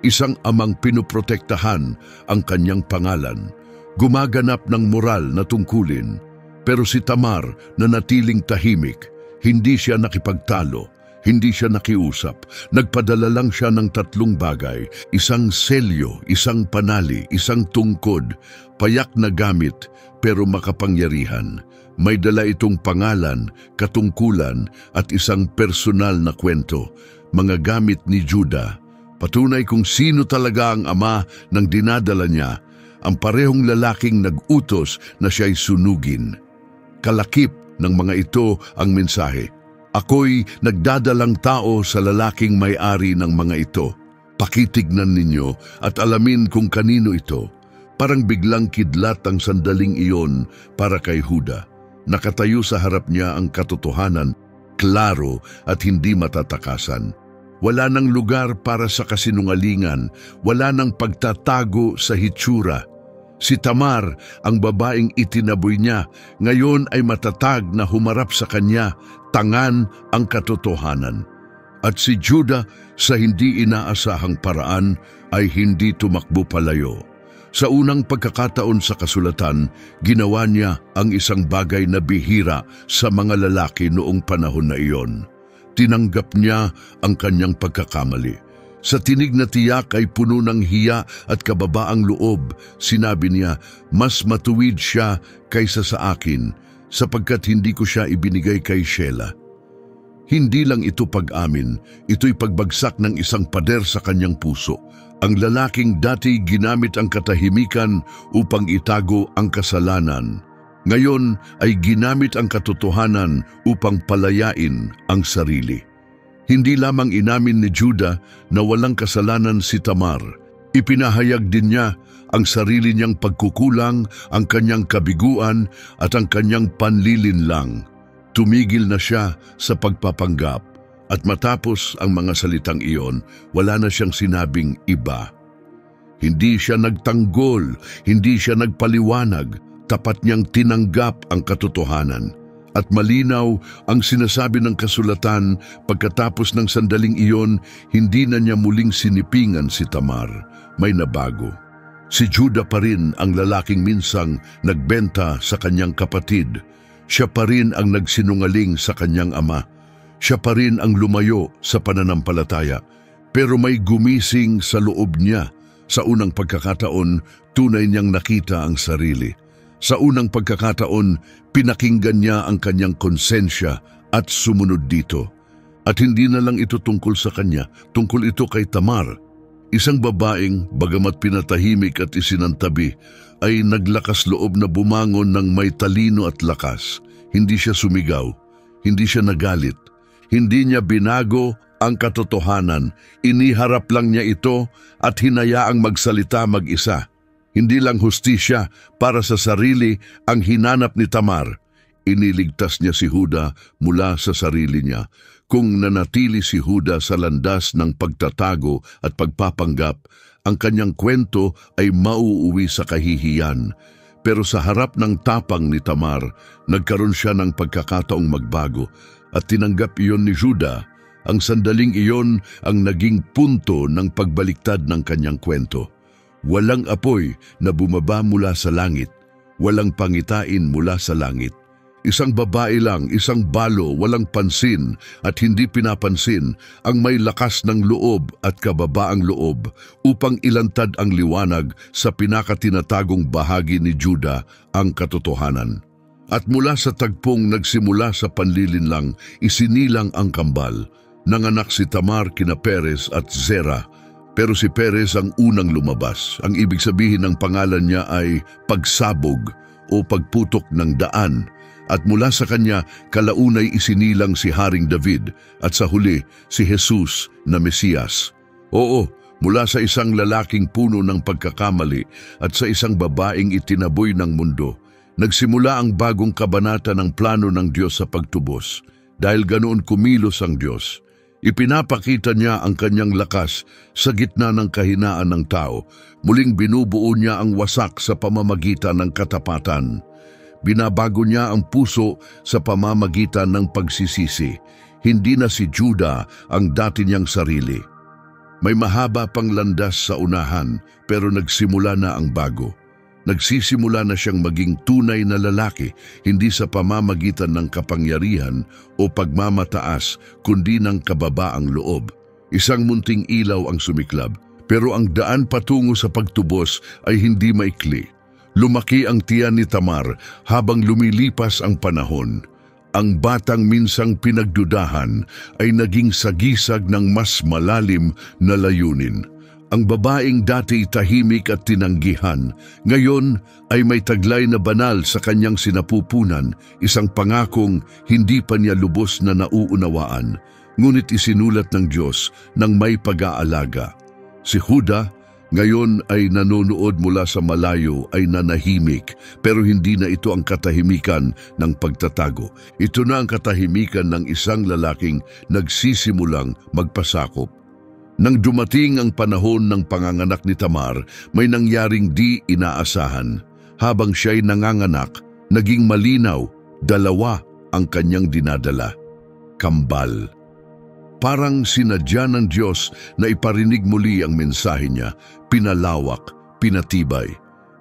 Isang amang pinoprotektahan ang kanyang pangalan. Gumaganap ng moral na tungkulin. Pero si Tamar na natiling tahimik, hindi siya nakipagtalo. Hindi siya nakiusap. Nagpadala lang siya ng 3 bagay, isang selyo, isang panali, isang tungkod, payak na gamit pero makapangyarihan. May dala itong pangalan, katungkulan at isang personal na kwento, mga gamit ni Juda. Patunay kung sino talaga ang ama ng dinadala niya, ang parehong lalaking nag-utos na siya'y sunugin. Kalakip ng mga ito ang mensahe. Ako'y nagdadalang tao sa lalaking may-ari ng mga ito. Pakitignan ninyo at alamin kung kanino ito. Parang biglang kidlat ang sandaling iyon para kay Juda. Nakatayo sa harap niya ang katotohanan, klaro at hindi matatakasan. Wala nang lugar para sa kasinungalingan, wala nang pagtatago sa hitsura. Si Tamar, ang babaeng itinaboy niya, ngayon ay matatag na humarap sa kanya, tangan ang katotohanan. At si Juda, sa hindi inaasahang paraan, ay hindi tumakbo palayo. Sa unang pagkakataon sa kasulatan, ginawa niya ang isang bagay na bihira sa mga lalaki noong panahon na iyon. Tinanggap niya ang kanyang pagkakamali. Sa tinig na tiyak ay puno ng hiya at kababaang loob, sinabi niya, mas matuwid siya kaysa sa akin, sapagkat hindi ko siya ibinigay kay Shelah. Hindi lang ito pag-amin, ito'y pagbagsak ng isang pader sa kanyang puso. Ang lalaking dati ginamit ang katahimikan upang itago ang kasalanan. Ngayon ay ginamit ang katotohanan upang palayain ang sarili. Hindi lamang inamin ni Juda na walang kasalanan si Tamar. Ipinahayag din niya ang sarili niyang pagkukulang, ang kanyang kabiguan at ang kanyang panlilinlang. Tumigil na siya sa pagpapanggap at matapos ang mga salitang iyon, wala na siyang sinabing iba. Hindi siya nagtanggol, hindi siya nagpaliwanag, tapat niyang tinanggap ang katotohanan. At malinaw ang sinasabi ng kasulatan, pagkatapos ng sandaling iyon, hindi na niya muling sinipingan si Tamar. May nabago. Si Juda pa rin ang lalaking minsang nagbenta sa kanyang kapatid. Siya pa rin ang nagsinungaling sa kanyang ama. Siya pa rin ang lumayo sa pananampalataya. Pero may gumising sa loob niya. Sa unang pagkakataon, tunay niyang nakita ang sarili. Sa unang pagkakataon, pinakinggan niya ang kanyang konsensya at sumunod dito. At hindi na lang ito tungkol sa kanya, tungkol ito kay Tamar. Isang babaeng, bagamat pinatahimik at isinantabi, ay naglakas loob na bumangon ng may talino at lakas. Hindi siya sumigaw, hindi siya nagalit, hindi niya binago ang katotohanan. Iniharap lang niya ito at hinayaang magsalita mag-isa. Hindi lang hustisya para sa sarili ang hinanap ni Tamar. Iniligtas niya si Juda mula sa sarili niya. Kung nanatili si Juda sa landas ng pagtatago at pagpapanggap, ang kanyang kwento ay mauuwi sa kahihiyan. Pero sa harap ng tapang ni Tamar, nagkaroon siya ng pagkakataong magbago at tinanggap iyon ni Juda. Ang sandaling iyon ang naging punto ng pagbaliktad ng kanyang kwento. Walang apoy na bumaba mula sa langit, walang pangitain mula sa langit. Isang babae lang, isang balo, walang pansin at hindi pinapansin, ang may lakas ng loob at kababaang loob upang ilantad ang liwanag sa pinakatinatagong bahagi ni Juda, ang katotohanan. At mula sa tagpong nagsimula sa panlilinlang, isinilang ang kambal. Nanganak si Tamar kina Perez at Zerah, pero si Perez ang unang lumabas. Ang ibig sabihin ng pangalan niya ay pagsabog o pagputok ng daan. At mula sa kanya, kalaunay isinilang si Haring David at sa huli si Jesus na Mesiyas. Oo, mula sa isang lalaking puno ng pagkakamali at sa isang babaeng itinaboy ng mundo, nagsimula ang bagong kabanata ng plano ng Diyos sa pagtubos. Dahil ganoon kumilos ang Diyos, ipinapakita niya ang kanyang lakas sa gitna ng kahinaan ng tao. Muling binubuo niya ang wasak sa pamamagitan ng katapatan. Binabago niya ang puso sa pamamagitan ng pagsisisi. Hindi na si Juda ang dati niyang sarili. May mahaba pang landas sa unahan, pero nagsimula na ang bago. Nagsisimula na siyang maging tunay na lalaki, hindi sa pamamagitan ng kapangyarihan o pagmamataas, kundi ng kababaang loob. Isang munting ilaw ang sumiklab, pero ang daan patungo sa pagtubos ay hindi maikli. Lumaki ang tiyan ni Tamar habang lumilipas ang panahon. Ang batang minsang pinagdudahan ay naging sagisag ng mas malalim na layunin. Ang babaeng dati tahimik at tinanggihan, ngayon ay may taglay na banal sa kanyang sinapupunan, isang pangakong hindi pa niya lubos na nauunawaan, ngunit isinulat ng Diyos ng may pag-aalaga. Si Juda, ngayon ay nanonood mula sa malayo, ay nanahimik, pero hindi na ito ang katahimikan ng pagtatago. Ito na ang katahimikan ng isang lalaking nagsisimulang magpasakop. Nang dumating ang panahon ng panganganak ni Tamar, may nangyaring di inaasahan. Habang siya'y nanganganak, naging malinaw, dalawa ang kanyang dinadala. Kambal. Parang sinadya ng Diyos na iparinig muli ang mensahe niya, pinalawak, pinatibay.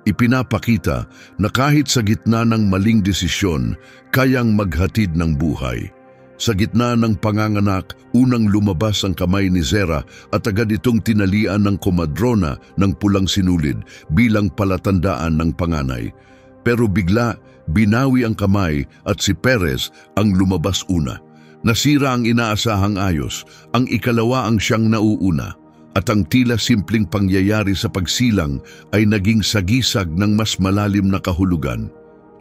Ipinapakita na kahit sa gitna ng maling desisyon, kayang maghatid ng buhay. Sa gitna ng panganganak, unang lumabas ang kamay ni Zerah at agad itong tinalian ng komadrona ng pulang sinulid bilang palatandaan ng panganay. Pero bigla, binawi ang kamay at si Perez ang lumabas una. Nasira ang inaasahang ayos, ang ikalawa ang siyang nauuna, at ang tila simpleng pangyayari sa pagsilang ay naging sagisag ng mas malalim na kahulugan.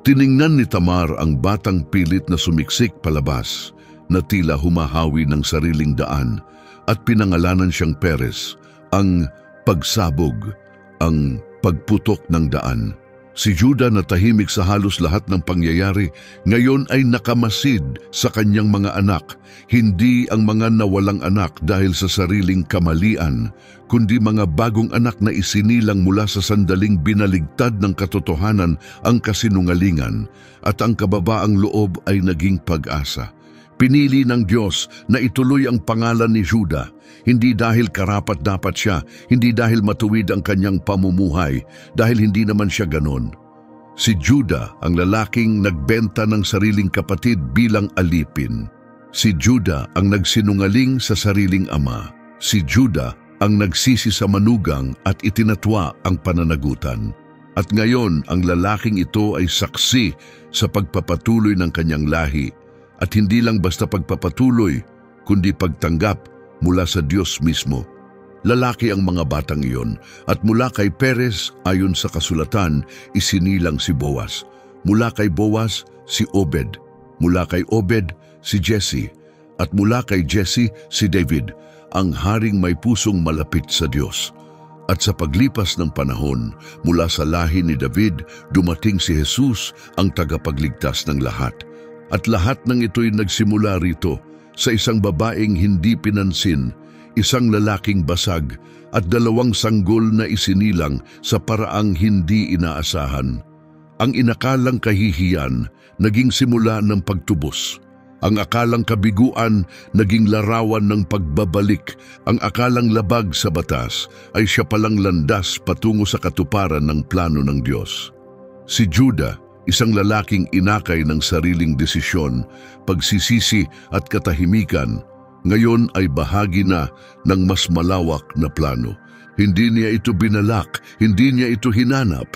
Tiningnan ni Tamar ang batang pilit na sumiksik palabas, na tila humahawi ng sariling daan, at pinangalanan siyang Perez, ang pagsabog, ang pagputok ng daan. Si Juda na tahimik sa halos lahat ng pangyayari, ngayon ay nakamasid sa kanyang mga anak, hindi ang mga nawalang anak dahil sa sariling kamalian, kundi mga bagong anak na isinilang mula sa sandaling binaligtad ng katotohanan ang kasinungalingan, at ang kababaang loob ay naging pag-asa. Pinili ng Diyos na ituloy ang pangalan ni Juda, hindi dahil karapat-dapat siya, hindi dahil matuwid ang kanyang pamumuhay, dahil hindi naman siya ganon. Si Juda ang lalaking nagbenta ng sariling kapatid bilang alipin. Si Juda ang nagsinungaling sa sariling ama. Si Juda ang nagsisi sa manugang at itinatwa ang pananagutan. At ngayon, ang lalaking ito ay saksi sa pagpapatuloy ng kanyang lahi. At hindi lang basta pagpapatuloy, kundi pagtanggap mula sa Diyos mismo. Lalaki ang mga batang iyon, at mula kay Perez, ayon sa kasulatan, isinilang si Boaz. Mula kay Boaz, si Obed. Mula kay Obed, si Jesse. At mula kay Jesse, si David, ang haring may pusong malapit sa Diyos. At sa paglipas ng panahon, mula sa lahi ni David, dumating si Jesus, ang tagapagligtas ng lahat. At lahat ng ito'y nagsimula rito, sa isang babaeng hindi pinansin, isang lalaking basag at dalawang sanggol na isinilang sa paraang hindi inaasahan. Ang inakalang kahihiyan naging simula ng pagtubos. Ang akalang kabiguan naging larawan ng pagbabalik. Ang akalang labag sa batas ay siya palang landas patungo sa katuparan ng plano ng Diyos. Si Judah, isang lalaking inakay ng sariling desisyon, pagsisisi at katahimikan, ngayon ay bahagi na ng mas malawak na plano. Hindi niya ito binalak, hindi niya ito hinanap,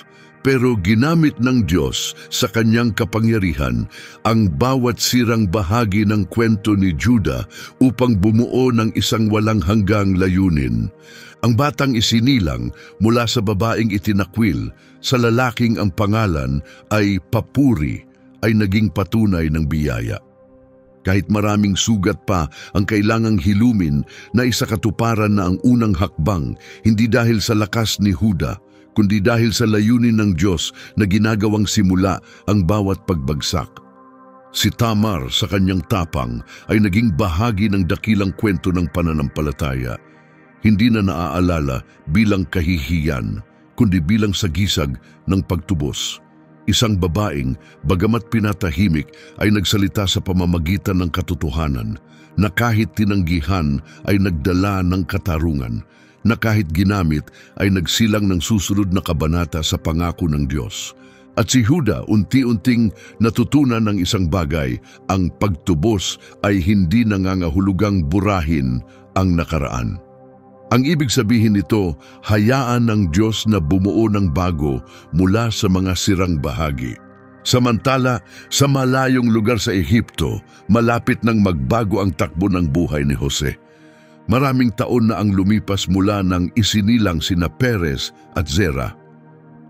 pero ginamit ng Diyos sa kanyang kapangyarihan ang bawat sirang bahagi ng kwento ni Judah upang bumuo ng isang walang hanggang layunin. Ang batang isinilang mula sa babaeng itinakwil, sa lalaking ang pangalan ay Papuri, ay naging patunay ng biyaya. Kahit maraming sugat pa ang kailangang hilumin na isakatuparan na ang unang hakbang, hindi dahil sa lakas ni Huda, kundi dahil sa layunin ng Diyos na ginagawang simula ang bawat pagbagsak. Si Tamar sa kanyang tapang ay naging bahagi ng dakilang kwento ng pananampalataya. Hindi na naaalala bilang kahihiyan, kundi bilang sagisag ng pagtubos. Isang babaeng, bagamat pinatahimik, ay nagsalita sa pamamagitan ng katotohanan, na kahit tinanggihan ay nagdala ng katarungan, na kahit ginamit ay nagsilang ng susunod na kabanata sa pangako ng Diyos. At si Judah unti-unting natutunan ng isang bagay, ang pagtubos ay hindi nangangahulugang burahin ang nakaraan. Ang ibig sabihin nito, hayaan ng Diyos na bumuo ng bago mula sa mga sirang bahagi. Samantala, sa malayong lugar sa Ehipto, malapit nang magbago ang takbo ng buhay ni Jose. Maraming taon na ang lumipas mula nang isinilang sina Perez at Zerah.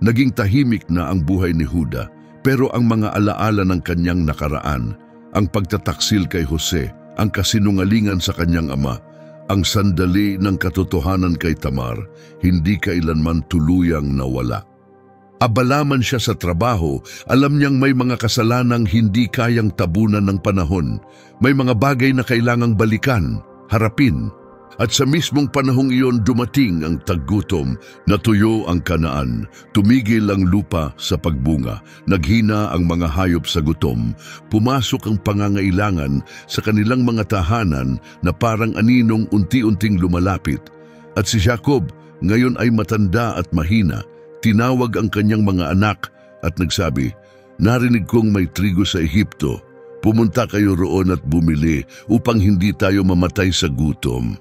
Naging tahimik na ang buhay ni Judah, pero ang mga alaala ng kanyang nakaraan, ang pagtataksil kay Jose, ang kasinungalingan sa kanyang ama, ang sandali ng katotohanan kay Tamar, hindi kailanman tuluyang nawala. Abala man siya sa trabaho, alam niyang may mga kasalanang hindi kayang tabunan ng panahon. May mga bagay na kailangang balikan, harapin. At sa mismong panahong iyon dumating ang taggutom, natuyo ang Kanaan, tumigil ang lupa sa pagbunga, naghina ang mga hayop sa gutom, pumasok ang pangangailangan sa kanilang mga tahanan na parang aninong unti-unting lumalapit. At si Jacob ngayon ay matanda at mahina, tinawag ang kanyang mga anak at nagsabi, "Narinig kong may trigo sa Ehipto, pumunta kayo roon at bumili upang hindi tayo mamatay sa gutom."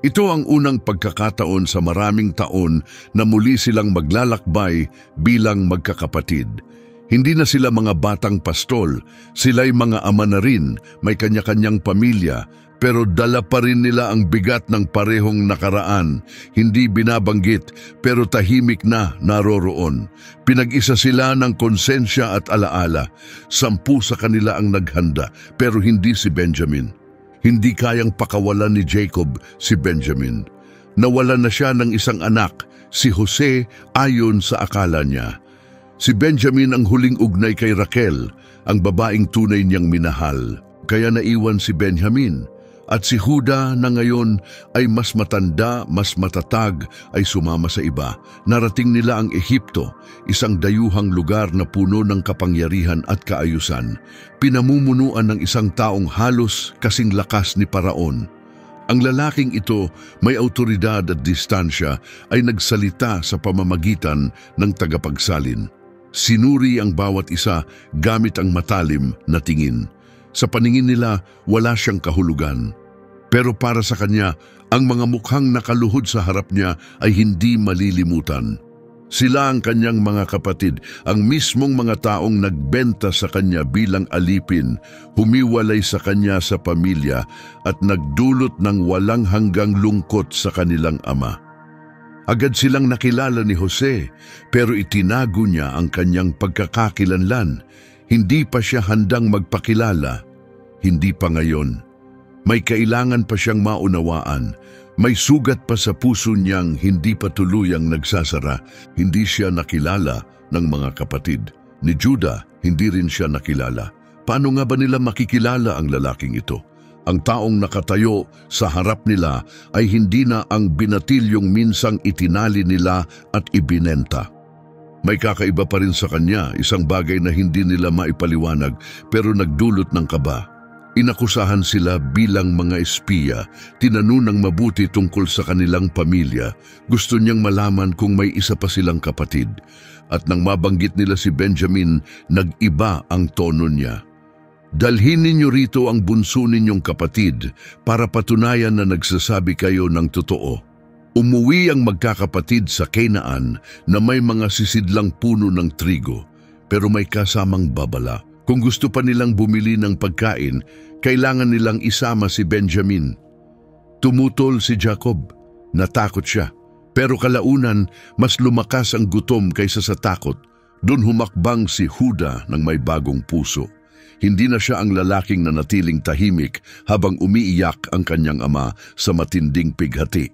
Ito ang unang pagkakataon sa maraming taon na muli silang maglalakbay bilang magkakapatid. Hindi na sila mga batang pastol, sila'y mga ama na rin, may kanya-kanyang pamilya, pero dala pa rin nila ang bigat ng parehong nakaraan, hindi binabanggit pero tahimik na naroroon. Pinag-isa sila ng konsensya at alaala. 10 sa kanila ang naghanda, pero hindi si Benjamin. Hindi kayang pakawalan ni Jacob si Benjamin. Nawalan na siya ng isang anak, si Jose, ayon sa akala niya. Si Benjamin ang huling ugnay kay Raquel, ang babaeng tunay niyang minahal. Kaya naiwan si Benjamin. At si Judah na ngayon ay mas matanda, mas matatag, ay sumama sa iba. Narating nila ang Ehipto, isang dayuhang lugar na puno ng kapangyarihan at kaayusan. Pinamumunuan ng isang taong halos kasing lakas ni Paraon. Ang lalaking ito, may autoridad at distansya, ay nagsalita sa pamamagitan ng tagapagsalin. Sinuri ang bawat isa gamit ang matalim na tingin. Sa paningin nila, wala siyang kahulugan. Pero para sa kanya, ang mga mukhang nakaluhod sa harap niya ay hindi malilimutan. Sila ang kanyang mga kapatid, ang mismong mga taong nagbenta sa kanya bilang alipin, humiwalay sa kanya sa pamilya at nagdulot ng walang hanggang lungkot sa kanilang ama. Agad silang nakilala ni Jose, pero itinago niya ang kanyang pagkakakilanlan. Hindi pa siya handang magpakilala. Hindi pa ngayon. May kailangan pa siyang maunawaan. May sugat pa sa puso niyang hindi pa tuluyang nagsasara. Hindi siya nakilala ng mga kapatid. Ni Judah, hindi rin siya nakilala. Paano nga ba nila makikilala ang lalaking ito? Ang taong nakatayo sa harap nila ay hindi na ang binatilyong minsang itinali nila at ibinenta. May kakaiba pa rin sa kanya, isang bagay na hindi nila maipaliwanag pero nagdulot ng kaba. Inakusahan sila bilang mga espiya, tinanong mabuti tungkol sa kanilang pamilya. Gusto niyang malaman kung may isa pa silang kapatid. At nang mabanggit nila si Benjamin, nag-iba ang tono niya. Dalhin ninyo rito ang bunso ninyong kapatid para patunayan na nagsasabi kayo ng totoo. Umuwi ang magkakapatid sa Canaan na may mga sisidlang puno ng trigo, pero may kasamang babala. Kung gusto pa nilang bumili ng pagkain, kailangan nilang isama si Benjamin. Tumutol si Jacob. Natakot siya. Pero kalaunan, mas lumakas ang gutom kaysa sa takot. Doon humakbang si Juda ng may bagong puso. Hindi na siya ang lalaking nanatiling tahimik habang umiiyak ang kanyang ama sa matinding pighati.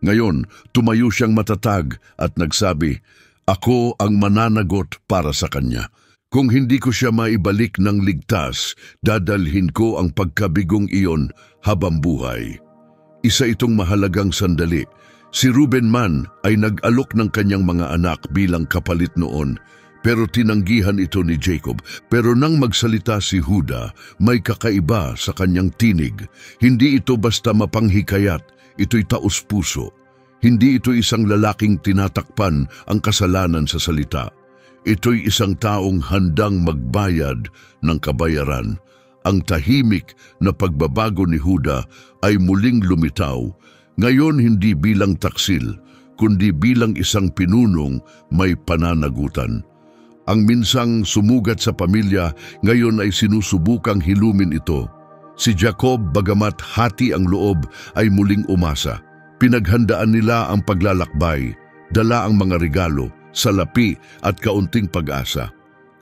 Ngayon, tumayo siyang matatag at nagsabi, "Ako ang mananagot para sa kanya. Kung hindi ko siya maibalik ng ligtas, dadalhin ko ang pagkabigong iyon habang buhay." Isa itong mahalagang sandali. Si Reuben man ay nag-alok ng kanyang mga anak bilang kapalit noon, pero tinanggihan ito ni Jacob. Pero nang magsalita si Juda, may kakaiba sa kanyang tinig. Hindi ito basta mapanghikayat, ito'y taos-puso. Hindi ito isang lalaking tinatakpan ang kasalanan sa salita. Ito'y isang taong handang magbayad ng kabayaran. Ang tahimik na pagbabago ni Juda ay muling lumitaw, ngayon hindi bilang taksil, kundi bilang isang pinunong may pananagutan. Ang minsang sumugat sa pamilya, ngayon ay sinusubukang hilumin ito. Si Jacob, bagamat hati ang loob, ay muling umasa. Pinaghandaan nila ang paglalakbay, dala ang mga regalo, salapi at kaunting pag-asa.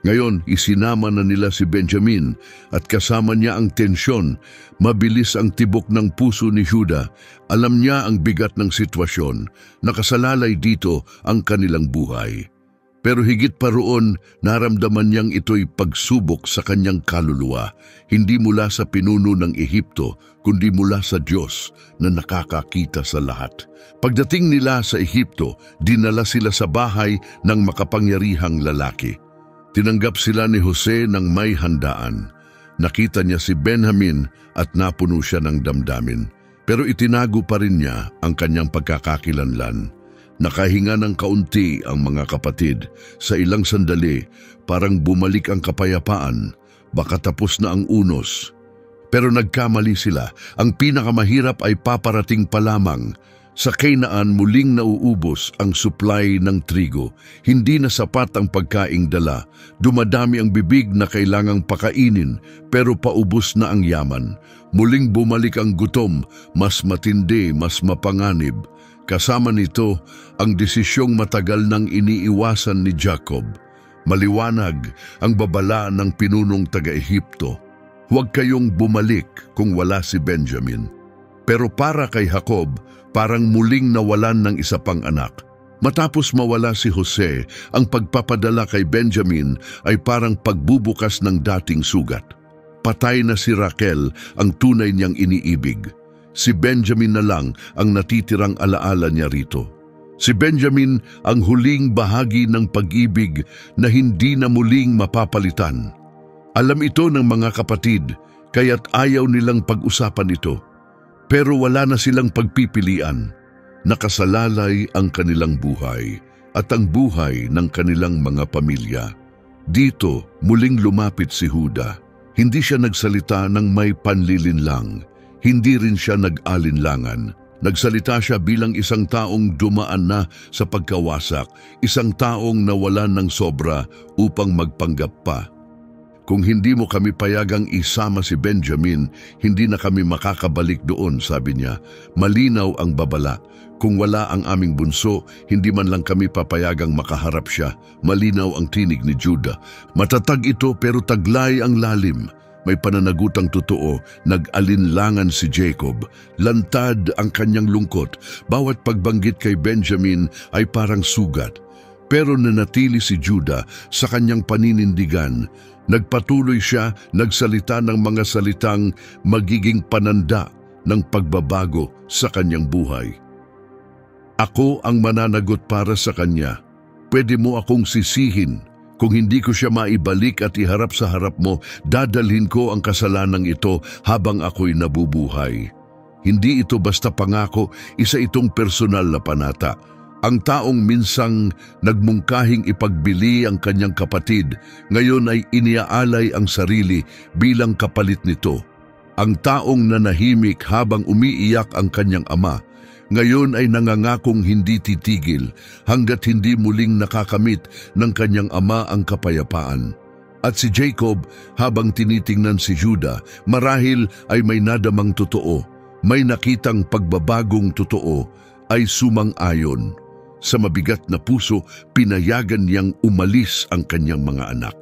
Ngayon, isinama na nila si Benjamin at kasama niya ang tensyon. Mabilis ang tibok ng puso ni Juda. Alam niya ang bigat ng sitwasyon. Nakasalalay dito ang kanilang buhay. Pero higit pa roon, naramdaman niyang ito'y pagsubok sa kanyang kaluluwa, hindi mula sa pinuno ng Ehipto, kundi mula sa Diyos na nakakakita sa lahat. Pagdating nila sa Ehipto, dinala sila sa bahay ng makapangyarihang lalaki. Tinanggap sila ni Jose ng may handaan. Nakita niya si Benjamin at napuno siya ng damdamin. Pero itinago pa rin niya ang kanyang pagkakakilanlan. Nakahinga ng kaunti ang mga kapatid. Sa ilang sandali, parang bumalik ang kapayapaan. Baka tapos na ang unos. Pero nagkamali sila. Ang pinakamahirap ay paparating pa lamang. Sa Canaan muling nauubos ang supply ng trigo. Hindi na sapat ang pagkaing dala. Dumadami ang bibig na kailangang pakainin, pero paubos na ang yaman. Muling bumalik ang gutom, mas matindi, mas mapanganib. Kasama nito ang desisyong matagal nang iniiwasan ni Jacob. Maliwanag ang babala ng pinunong taga-Ehipto. Huwag kayong bumalik kung wala si Benjamin. Pero para kay Jacob, parang muling nawalan ng isa pang anak. Matapos mawala si Jose, ang pagpapadala kay Benjamin ay parang pagbubukas ng dating sugat. Patay na si Raquel, ang tunay niyang iniibig. Si Benjamin na lang ang natitirang alaala niya rito. Si Benjamin ang huling bahagi ng pag-ibig na hindi na muling mapapalitan. Alam ito ng mga kapatid, kaya't ayaw nilang pag-usapan ito. Pero wala na silang pagpipilian. Nakasalalay ang kanilang buhay at ang buhay ng kanilang mga pamilya. Dito, muling lumapit si Juda. Hindi siya nagsalita ng may panlilinlang. Hindi rin siya nag-alinlangan. Nagsalita siya bilang isang taong dumaan na sa pagkawasak, isang taong nawalan ng sobra upang magpanggap pa. Kung hindi mo kami payagang isama si Benjamin, hindi na kami makakabalik doon, sabi niya. Malinaw ang babala. Kung wala ang aming bunso, hindi man lang kami papayagang makaharap siya. Malinaw ang tinig ni Juda. Matatag ito pero taglay ang lalim. May pananagutang totoo, nag-alinlangan si Jacob. Lantad ang kanyang lungkot. Bawat pagbanggit kay Benjamin ay parang sugat. Pero nanatili si Judah sa kanyang paninindigan. Nagpatuloy siya, nagsalita ng mga salitang magiging pananda ng pagbabago sa kanyang buhay. Ako ang mananagot para sa kanya. Pwede mo akong sisihin. Kung hindi ko siya maibalik at iharap sa harap mo, dadalhin ko ang kasalanang ito habang ako'y nabubuhay. Hindi ito basta pangako, isa itong personal na panata. Ang taong minsang nagmungkahing ipagbili ang kanyang kapatid, ngayon ay iniaalay ang sarili bilang kapalit nito. Ang taong nanahimik habang umiiyak ang kanyang ama, ngayon ay nangangakong hindi titigil hanggat hindi muling nakakamit ng kanyang ama ang kapayapaan. At si Jacob, habang tinitingnan si Judah, marahil ay may nadamang totoo, may nakitang pagbabagong totoo, ay sumang-ayon. Sa mabigat na puso, pinayagan niyang umalis ang kanyang mga anak.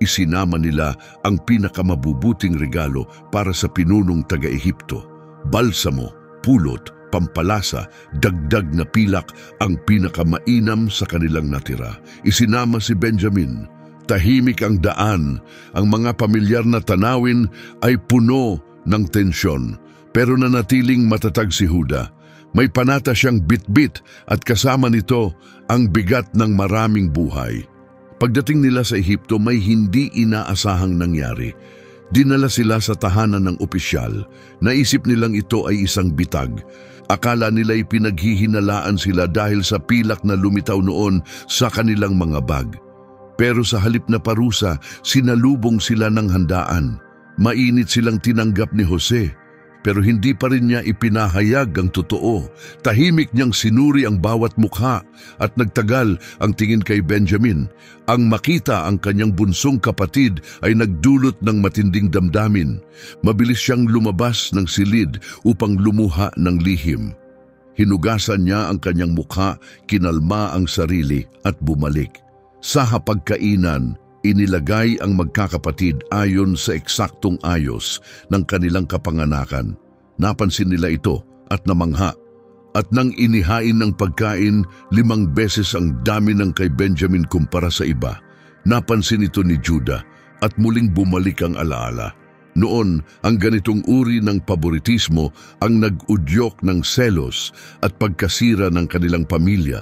Isinama nila ang pinakamabubuting regalo para sa pinunong taga-Ehipto: balsamo, pulot, pampalasa, dagdag na pilak, ang pinakamainam sa kanilang natira. Isinama si Benjamin. Tahimik ang daan, ang mga pamilyar na tanawin ay puno ng tensyon, pero nanatiling matatag si Judah. May panata siyang bitbit at kasama nito ang bigat ng maraming buhay. Pagdating nila sa Ehipto, may hindi inaasahang nangyari. Dinala sila sa tahanan ng opisyal. Naisip nilang ito ay isang bitag. Akala nila'y pinaghihinalaan sila dahil sa pilak na lumitaw noon sa kanilang mga bag. Pero sa halip na parusa, sinalubong sila ng handaan. Mainit silang tinanggap ni Jose. Pero hindi pa rin niya ipinahayag ang totoo. Tahimik niyang sinuri ang bawat mukha at nagtagal ang tingin kay Benjamin. Ang makita ang kanyang bunsong kapatid ay nagdulot ng matinding damdamin. Mabilis siyang lumabas ng silid upang lumuha ng lihim. Hinugasan niya ang kanyang mukha, kinalma ang sarili at bumalik. Sa hapagkainan, inilagay ang magkakapatid ayon sa eksaktong ayos ng kanilang kapanganakan. Napansin nila ito at namangha. At nang inihain ng pagkain, 5 beses ang dami ng kay Benjamin kumpara sa iba. Napansin ito ni Judah at muling bumalik ang alaala. Noon, ang ganitong uri ng paboritismo ang nag-udyok ng selos at pagkasira ng kanilang pamilya.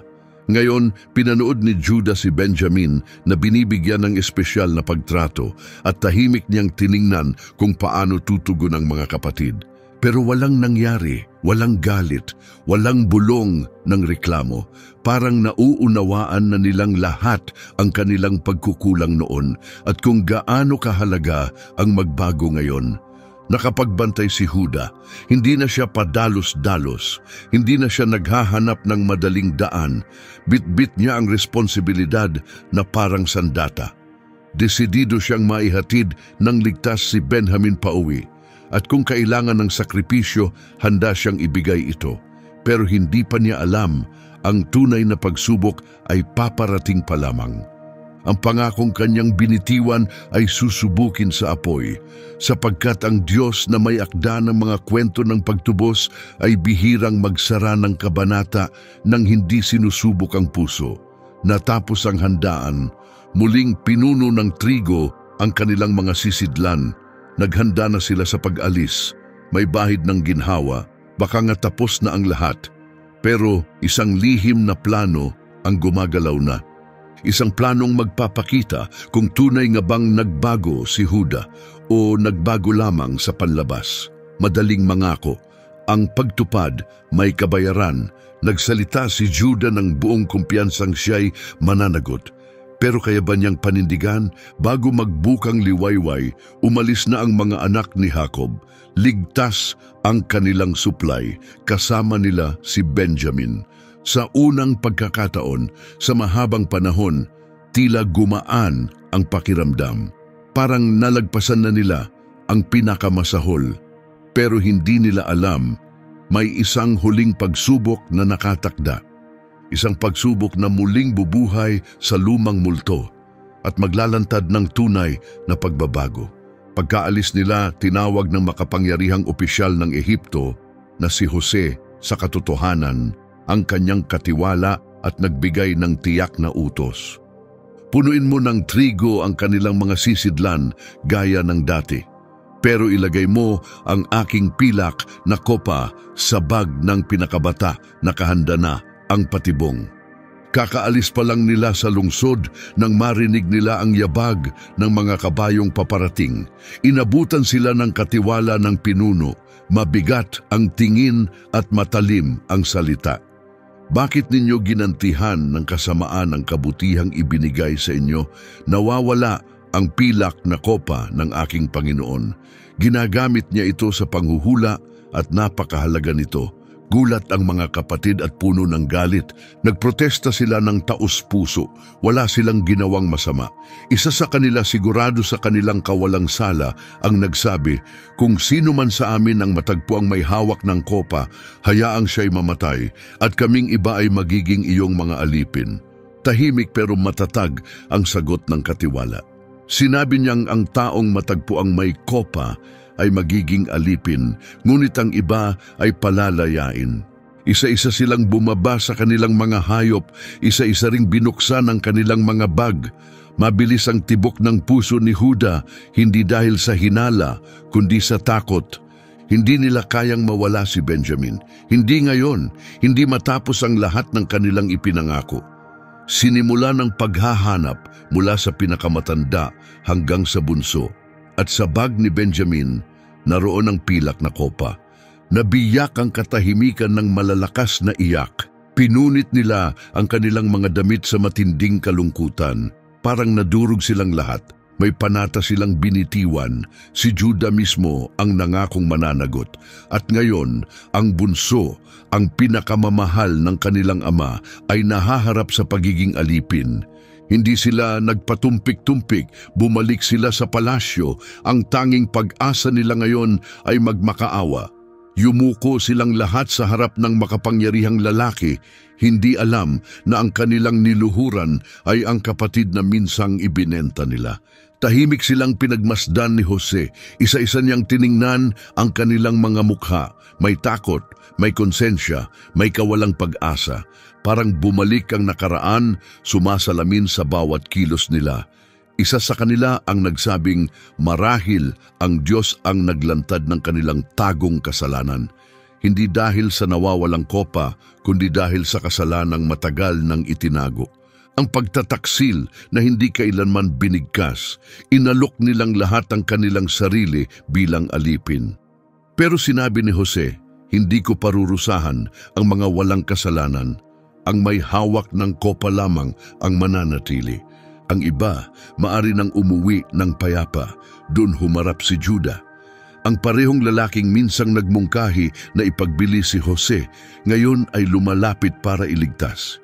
Ngayon, pinanood ni Judah si Benjamin na binibigyan ng espesyal na pagtrato at tahimik niyang tiningnan kung paano tutugon ang mga kapatid. Pero walang nangyari, walang galit, walang bulong ng reklamo. Parang nauunawaan na nilang lahat ang kanilang pagkukulang noon at kung gaano kahalaga ang magbago ngayon. Nakapagbantay si Judah, hindi na siya padalos-dalos, hindi na siya naghahanap ng madaling daan, bit-bit niya ang responsibilidad na parang sandata. Desidido siyang maihatid ng ligtas si Benjamin pauwi, at kung kailangan ng sakripisyo, handa siyang ibigay ito. Pero hindi pa niya alam, ang tunay na pagsubok ay paparating pa lamang. Ang pangakong kanyang binitiwan ay susubukin sa apoy, sapagkat ang Diyos na may akda ng mga kwento ng pagtubos ay bihirang magsara ng kabanata nang hindi sinusubok ang puso. Natapos ang handaan, muling pinuno ng trigo ang kanilang mga sisidlan. Naghanda na sila sa pag-alis, may bahid ng ginhawa, baka nga tapos na ang lahat. Pero isang lihim na plano ang gumagalaw na. Isang planong magpapakita kung tunay nga bang nagbago si Judah o nagbago lamang sa panlabas. Madaling mangako, ang pagtupad may kabayaran. Nagsalita si Judah ng buong kumpiyansang siya'y mananagot. Pero kaya ba niyang panindigan? Bago magbukang liwayway, umalis na ang mga anak ni Jacob. Ligtas ang kanilang supply, kasama nila si Benjamin. Sa unang pagkakataon, sa mahabang panahon, tila gumaan ang pakiramdam. Parang nalagpasan na nila ang pinakamasahol. Pero hindi nila alam, may isang huling pagsubok na nakatakda. Isang pagsubok na muling bubuhay sa lumang multo at maglalantad ng tunay na pagbabago. Pagkaalis nila, tinawag ng makapangyarihang opisyal ng Ehipto na si Jose sa katotohanan, ang kanyang katiwala at nagbigay ng tiyak na utos. Punuin mo ng trigo ang kanilang mga sisidlan gaya ng dati, pero ilagay mo ang aking pilak na kopa sa bag ng pinakabata na kahanda na ang patibong. Kakaalis pa lang nila sa lungsod nang marinig nila ang yabag ng mga kabayong paparating. Inabutan sila ng katiwala ng pinuno, mabigat ang tingin at matalim ang salita. Bakit ninyo ginantihan ng kasamaan ang kabutihang ibinigay sa inyo? Nawawala ang pilak na kopa ng aking Panginoon. Ginagamit niya ito sa panghuhula at napakahalaga nito. Gulat ang mga kapatid at puno ng galit. Nagprotesta sila ng taos-puso. Wala silang ginawang masama. Isa sa kanila sigurado sa kanilang kawalang sala ang nagsabi, "Kung sino man sa amin ang matagpo ang may hawak ng kopa, hayaang siya'y mamatay at kaming iba ay magiging iyong mga alipin." Tahimik pero matatag ang sagot ng katiwala. Sinabi niyang ang taong matagpo ang may kopa ay magiging alipin, ngunit ang iba ay palalayain. Isa-isa silang bumaba sa kanilang mga hayop, isa-isa ring binuksan ang kanilang mga bag. Mabilis ang tibok ng puso ni Juda, hindi dahil sa hinala, kundi sa takot. Hindi nila kayang mawala si Benjamin. Hindi ngayon, hindi matapos ang lahat ng kanilang ipinangako. Sinimula ng paghahanap mula sa pinakamatanda hanggang sa bunso. At sa bag ni Benjamin, naroon ang pilak na kopa. Nabiyak ang katahimikan ng malalakas na iyak. Pinunit nila ang kanilang mga damit sa matinding kalungkutan. Parang nadurog silang lahat. May panata silang binitiwan. Si Juda mismo ang nangakong mananagot. At ngayon, ang bunso, ang pinakamamahal ng kanilang ama, ay nahaharap sa pagiging alipin. Hindi sila nagpatumpik-tumpik, bumalik sila sa palasyo. Ang tanging pag-asa nila ngayon ay magmakaawa. Yumuko silang lahat sa harap ng makapangyarihang lalaki, hindi alam na ang kanilang niluhuran ay ang kapatid na minsang ibinenta nila. Tahimik silang pinagmasdan ni Jose, isa-isa niyang tiningnan ang kanilang mga mukha. May takot, may konsensya, may kawalang pag-asa. Parang bumalik ang nakaraan, sumasalamin sa bawat kilos nila. Isa sa kanila ang nagsabing, marahil ang Diyos ang naglantad ng kanilang tagong kasalanan. Hindi dahil sa nawawalang kopa, kundi dahil sa kasalanang matagal nang itinago. Ang pagtataksil na hindi kailanman binigkas, inalok nilang lahat ang kanilang sarili bilang alipin. Pero sinabi ni Jose, hindi ko parurusahan ang mga walang kasalanan. Ang may hawak ng kopa lamang ang mananatili. Ang iba, maari nang umuwi ng payapa. Doon humarap si Juda. Ang parehong lalaking minsang nagmungkahi na ipagbili si Jose, ngayon ay lumalapit para iligtas.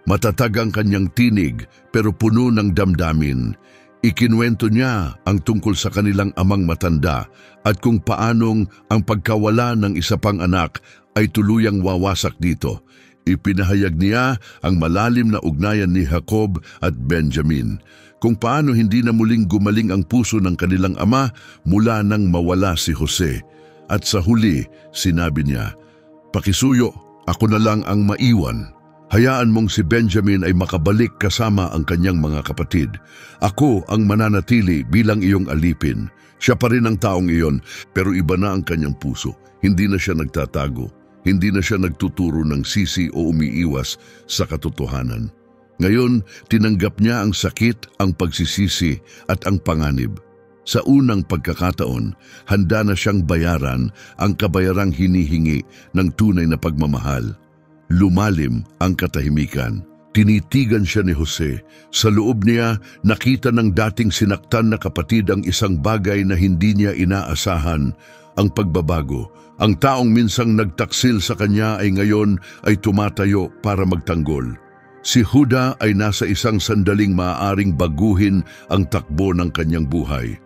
Matatag ang kanyang tinig pero puno ng damdamin. Ikinuwento niya ang tungkol sa kanilang amang matanda at kung paanong ang pagkawala ng isa pang anak ay tuluyang wawasak dito. Ipinahayag niya ang malalim na ugnayan ni Jacob at Benjamin, kung paano hindi na muling gumaling ang puso ng kanilang ama mula nang mawala si Jose. At sa huli, sinabi niya, "Pakisuyo, ako na lang ang maiwan. Hayaan mong si Benjamin ay makabalik kasama ang kanyang mga kapatid. Ako ang mananatili bilang iyong alipin. Siya pa rin ang taong iyon, pero iba na ang kanyang puso. Hindi na siya nagtatago. Hindi na siya nagtuturo ng sisi o umiiwas sa katotohanan. Ngayon, tinanggap niya ang sakit, ang pagsisisi at ang panganib. Sa unang pagkakataon, handa na siyang bayaran ang kabayarang hinihingi ng tunay na pagmamahal. Lumalim ang katahimikan. Tinitigan siya ni Jose. Sa loob niya, nakita ng dating sinaktan na kapatid ang isang bagay na hindi niya inaasahan, ang pagbabago. Ang taong minsang nagtaksil sa kanya ay ngayon ay tumatayo para magtanggol. Si Juda ay nasa isang sandaling maaaring baguhin ang takbo ng kanyang buhay.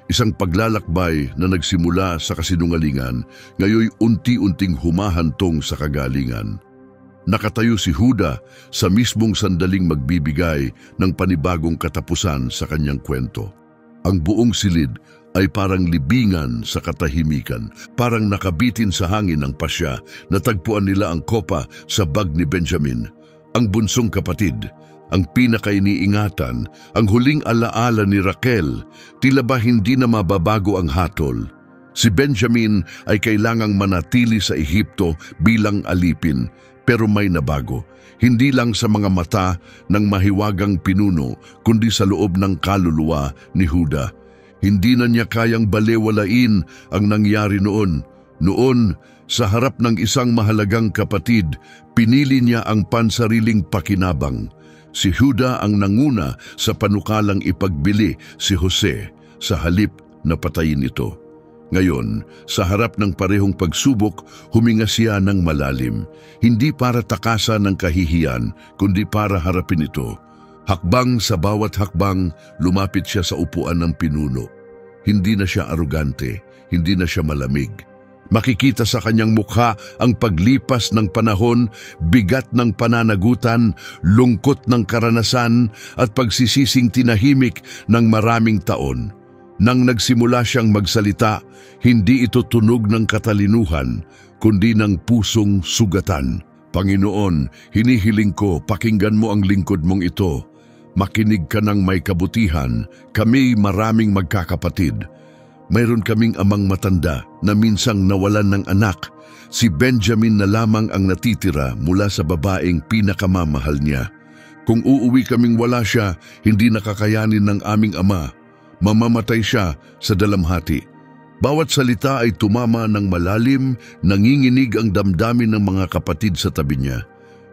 Isang paglalakbay na nagsimula sa kasinungalingan, ngayon unti-unting humahantong sa kagalingan. Nakatayo si Juda sa mismong sandaling magbibigay ng panibagong katapusan sa kanyang kwento. Ang buong silid ay parang libingan sa katahimikan, parang nakabitin sa hangin ng pasya. Natagpuan nila ang kopa sa bag ni Benjamin. ang bunsong kapatid, ang pinakainiingatan, ang huling alaala ni Raquel, tila ba hindi na mababago ang hatol. Si Benjamin ay kailangang manatili sa Ehipto bilang alipin, pero may nabago. Hindi lang sa mga mata ng mahiwagang pinuno, kundi sa loob ng kaluluwa ni Juda. Hindi na niya kayang balewalain ang nangyari noon. Noon, sa harap ng isang mahalagang kapatid, pinili niya ang pansariling pakinabang. Si Juda ang nanguna sa panukalang ipagbili si Jose sa halip na patayin ito. Ngayon, sa harap ng parehong pagsubok, huminga siya ng malalim. Hindi para takasan ng kahihiyan, kundi para harapin ito. Hakbang sa bawat hakbang, lumapit siya sa upuan ng pinuno. Hindi na siya arugante, hindi na siya malamig. Makikita sa kanyang mukha ang paglipas ng panahon, bigat ng pananagutan, lungkot ng karanasan at pagsisising tinahimik ng maraming taon. Nang nagsimula siyang magsalita, hindi ito tunog ng katalinuhan, kundi ng pusong sugatan. Panginoon, hinihiling ko, pakinggan mo ang lingkod mong ito. Makinig ka ng may kabutihan, kami maraming magkakapatid. Mayroon kaming amang matanda na minsang nawalan ng anak. Si Benjamin na lamang ang natitira mula sa babaeng pinakamamahal niya. Kung uuwi kaming wala siya, hindi nakakayanin ng aming ama. Mamamatay siya sa dalamhati. Bawat salita ay tumama ng malalim, nanginginig ang damdamin ng mga kapatid sa tabi niya.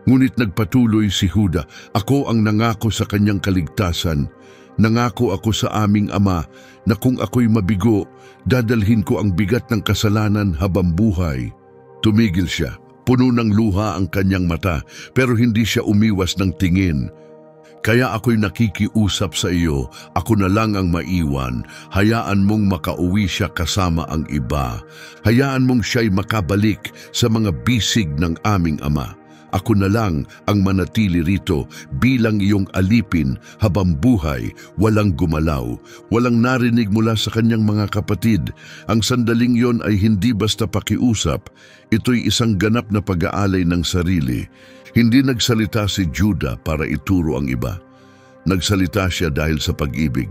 Ngunit nagpatuloy si Juda, ako ang nangako sa kanyang kaligtasan. Nangako ako sa aming ama na kung ako'y mabigo, dadalhin ko ang bigat ng kasalanan habang buhay. Tumigil siya, puno ng luha ang kanyang mata, pero hindi siya umiwas ng tingin. Kaya ako'y nakikiusap sa iyo, ako na lang ang maiwan. Hayaan mong makauwi siya kasama ang iba. Hayaan mong siya'y makabalik sa mga bisig ng aming ama. Ako na lang ang manatili rito bilang iyong alipin habang buhay, walang gumalaw, walang narinig mula sa kanyang mga kapatid. Ang sandaling yon ay hindi basta pakiusap, ito'y isang ganap na pag-aalay ng sarili. Hindi nagsalita si Juda para ituro ang iba. Nagsalita siya dahil sa pag-ibig,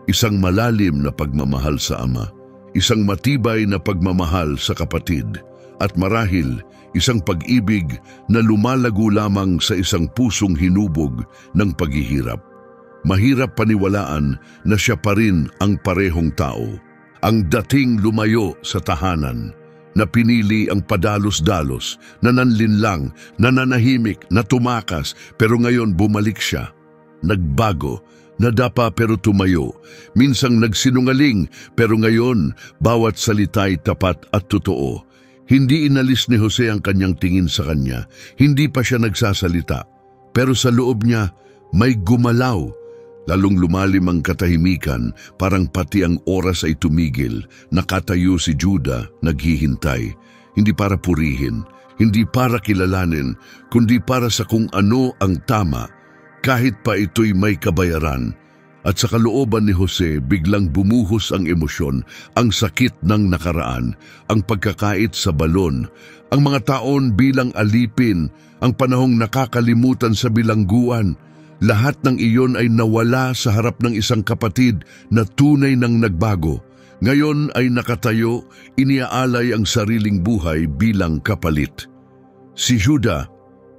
isang malalim na pagmamahal sa ama, isang matibay na pagmamahal sa kapatid, at marahil isang pag-ibig na lumalago lamang sa isang pusong hinubog ng paghihirap. Mahirap paniwalaan na siya pa rin ang parehong tao, ang dating lumayo sa tahanan, na pinili ang padalos-dalos, na nanlinlang, nananahimik, na tumakas, pero ngayon bumalik siya. Nagbago, nadapa pero tumayo, minsang nagsinungaling, pero ngayon bawat salita'y tapat at totoo. Hindi inalis ni Jose ang kanyang tingin sa kanya, hindi pa siya nagsasalita, pero sa loob niya may gumalaw. Lalong lumalim ang katahimikan, parang pati ang oras ay tumigil. Nakatayo si Juda, naghihintay. Hindi para purihin, hindi para kilalanin, kundi para sa kung ano ang tama, kahit pa ito'y may kabayaran. At sa kalooban ni Jose, biglang bumuhos ang emosyon, ang sakit ng nakaraan, ang pagkakait sa balon, ang mga taon bilang alipin, ang panahong nakakalimutan sa bilangguan. Lahat ng iyon ay nawala sa harap ng isang kapatid na tunay nang nagbago. Ngayon ay nakatayo, iniaalay ang sariling buhay bilang kapalit. Si Juda,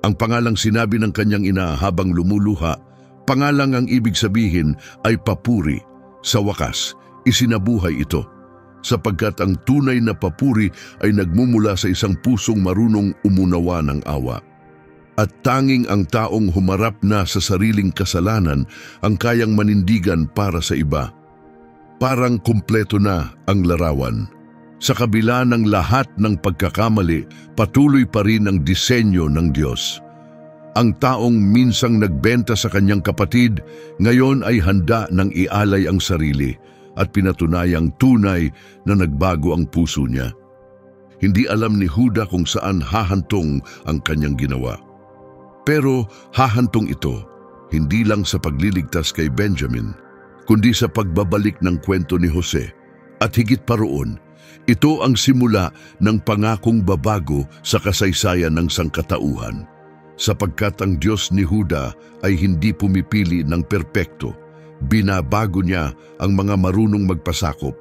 ang pangalang sinabi ng kanyang ina habang lumuluha, pangalang ang ibig sabihin ay papuri. Sa wakas, isinabuhay ito, sapagkat ang tunay na papuri ay nagmumula sa isang pusong marunong umunawa ng awa. At tanging ang taong humarap na sa sariling kasalanan ang kayang manindigan para sa iba. Parang kumpleto na ang larawan. Sa kabila ng lahat ng pagkakamali, patuloy pa rin ang disenyo ng Diyos. Ang taong minsang nagbenta sa kanyang kapatid, ngayon ay handa ng ialay ang sarili at pinatunayang tunay na nagbago ang puso niya. Hindi alam ni Juda kung saan hahantong ang kanyang ginawa. Pero hahantong ito, hindi lang sa pagliligtas kay Benjamin, kundi sa pagbabalik ng kwento ni Jose. At higit pa roon, ito ang simula ng pangakong babago sa kasaysayan ng sangkatauhan. sapagkat ang Diyos ni Juda ay hindi pumipili ng perpekto. Binabago niya ang mga marunong magpasakop.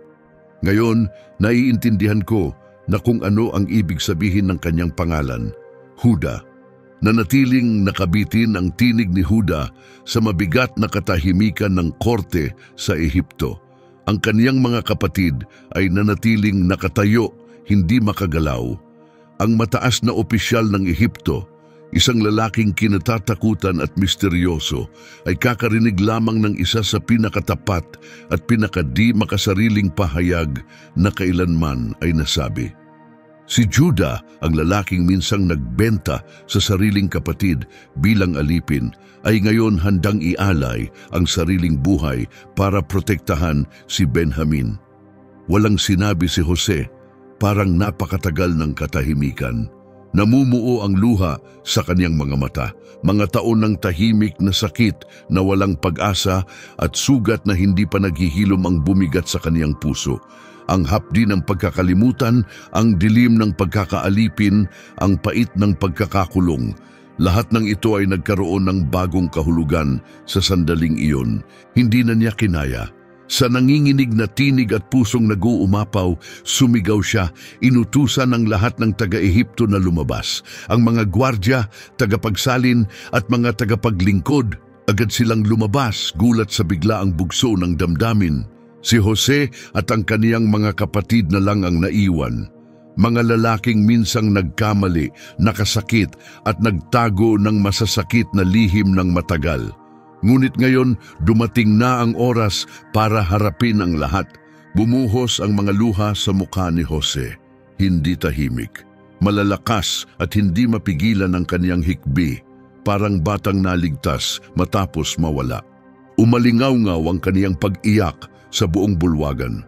Ngayon, naiintindihan ko na kung ano ang ibig sabihin ng kanyang pangalan, Juda. Nanatiling nakabitin ang tinig ni Juda sa mabigat na katahimikan ng korte sa Ehipto. Ang kaniyang mga kapatid ay nanatiling nakatayo, hindi makagalaw. Ang mataas na opisyal ng Ehipto, isang lalaking kinatatakutan at misteryoso, ay kakarinig lamang ng isa sa pinakatapat at pinakadi makasariling pahayag na kailanman ay nasabi. Si Juda, ang lalaking minsang nagbenta sa sariling kapatid bilang alipin, ay ngayon handang ialay ang sariling buhay para protektahan si Benjamin. Walang sinabi si Jose, parang napakatagal ng katahimikan. Namumuo ang luha sa kanyang mga mata, mga taon ng tahimik na sakit na walang pag-asa at sugat na hindi pa naghihilom ang bumigat sa kanyang puso. Ang hapdi ng pagkakalimutan, ang dilim ng pagkakaalipin, ang pait ng pagkakakulong. Lahat ng ito ay nagkaroon ng bagong kahulugan sa sandaling iyon. Hindi na niya kinaya. Sa nanginginig na tinig at pusong nag-uumapaw, sumigaw siya, inutusan ng lahat ng taga-Ehipto na lumabas. Ang mga gwardya, tagapagsalin at mga tagapaglingkod, agad silang lumabas, gulat sa biglaang bugso ng damdamin. Si Jose at ang kaniyang mga kapatid na lang ang naiwan. Mga lalaking minsang nagkamali, nakasakit at nagtago ng masasakit na lihim ng matagal. Ngunit ngayon, dumating na ang oras para harapin ang lahat. Bumuhos ang mga luha sa mukha ni Jose. Hindi tahimik, malalakas at hindi mapigilan ang kaniyang hikbi. Parang batang naligtas matapos mawala. Umalingaw-ngaw ang kaniyang pag-iyak sa buong bulwagan.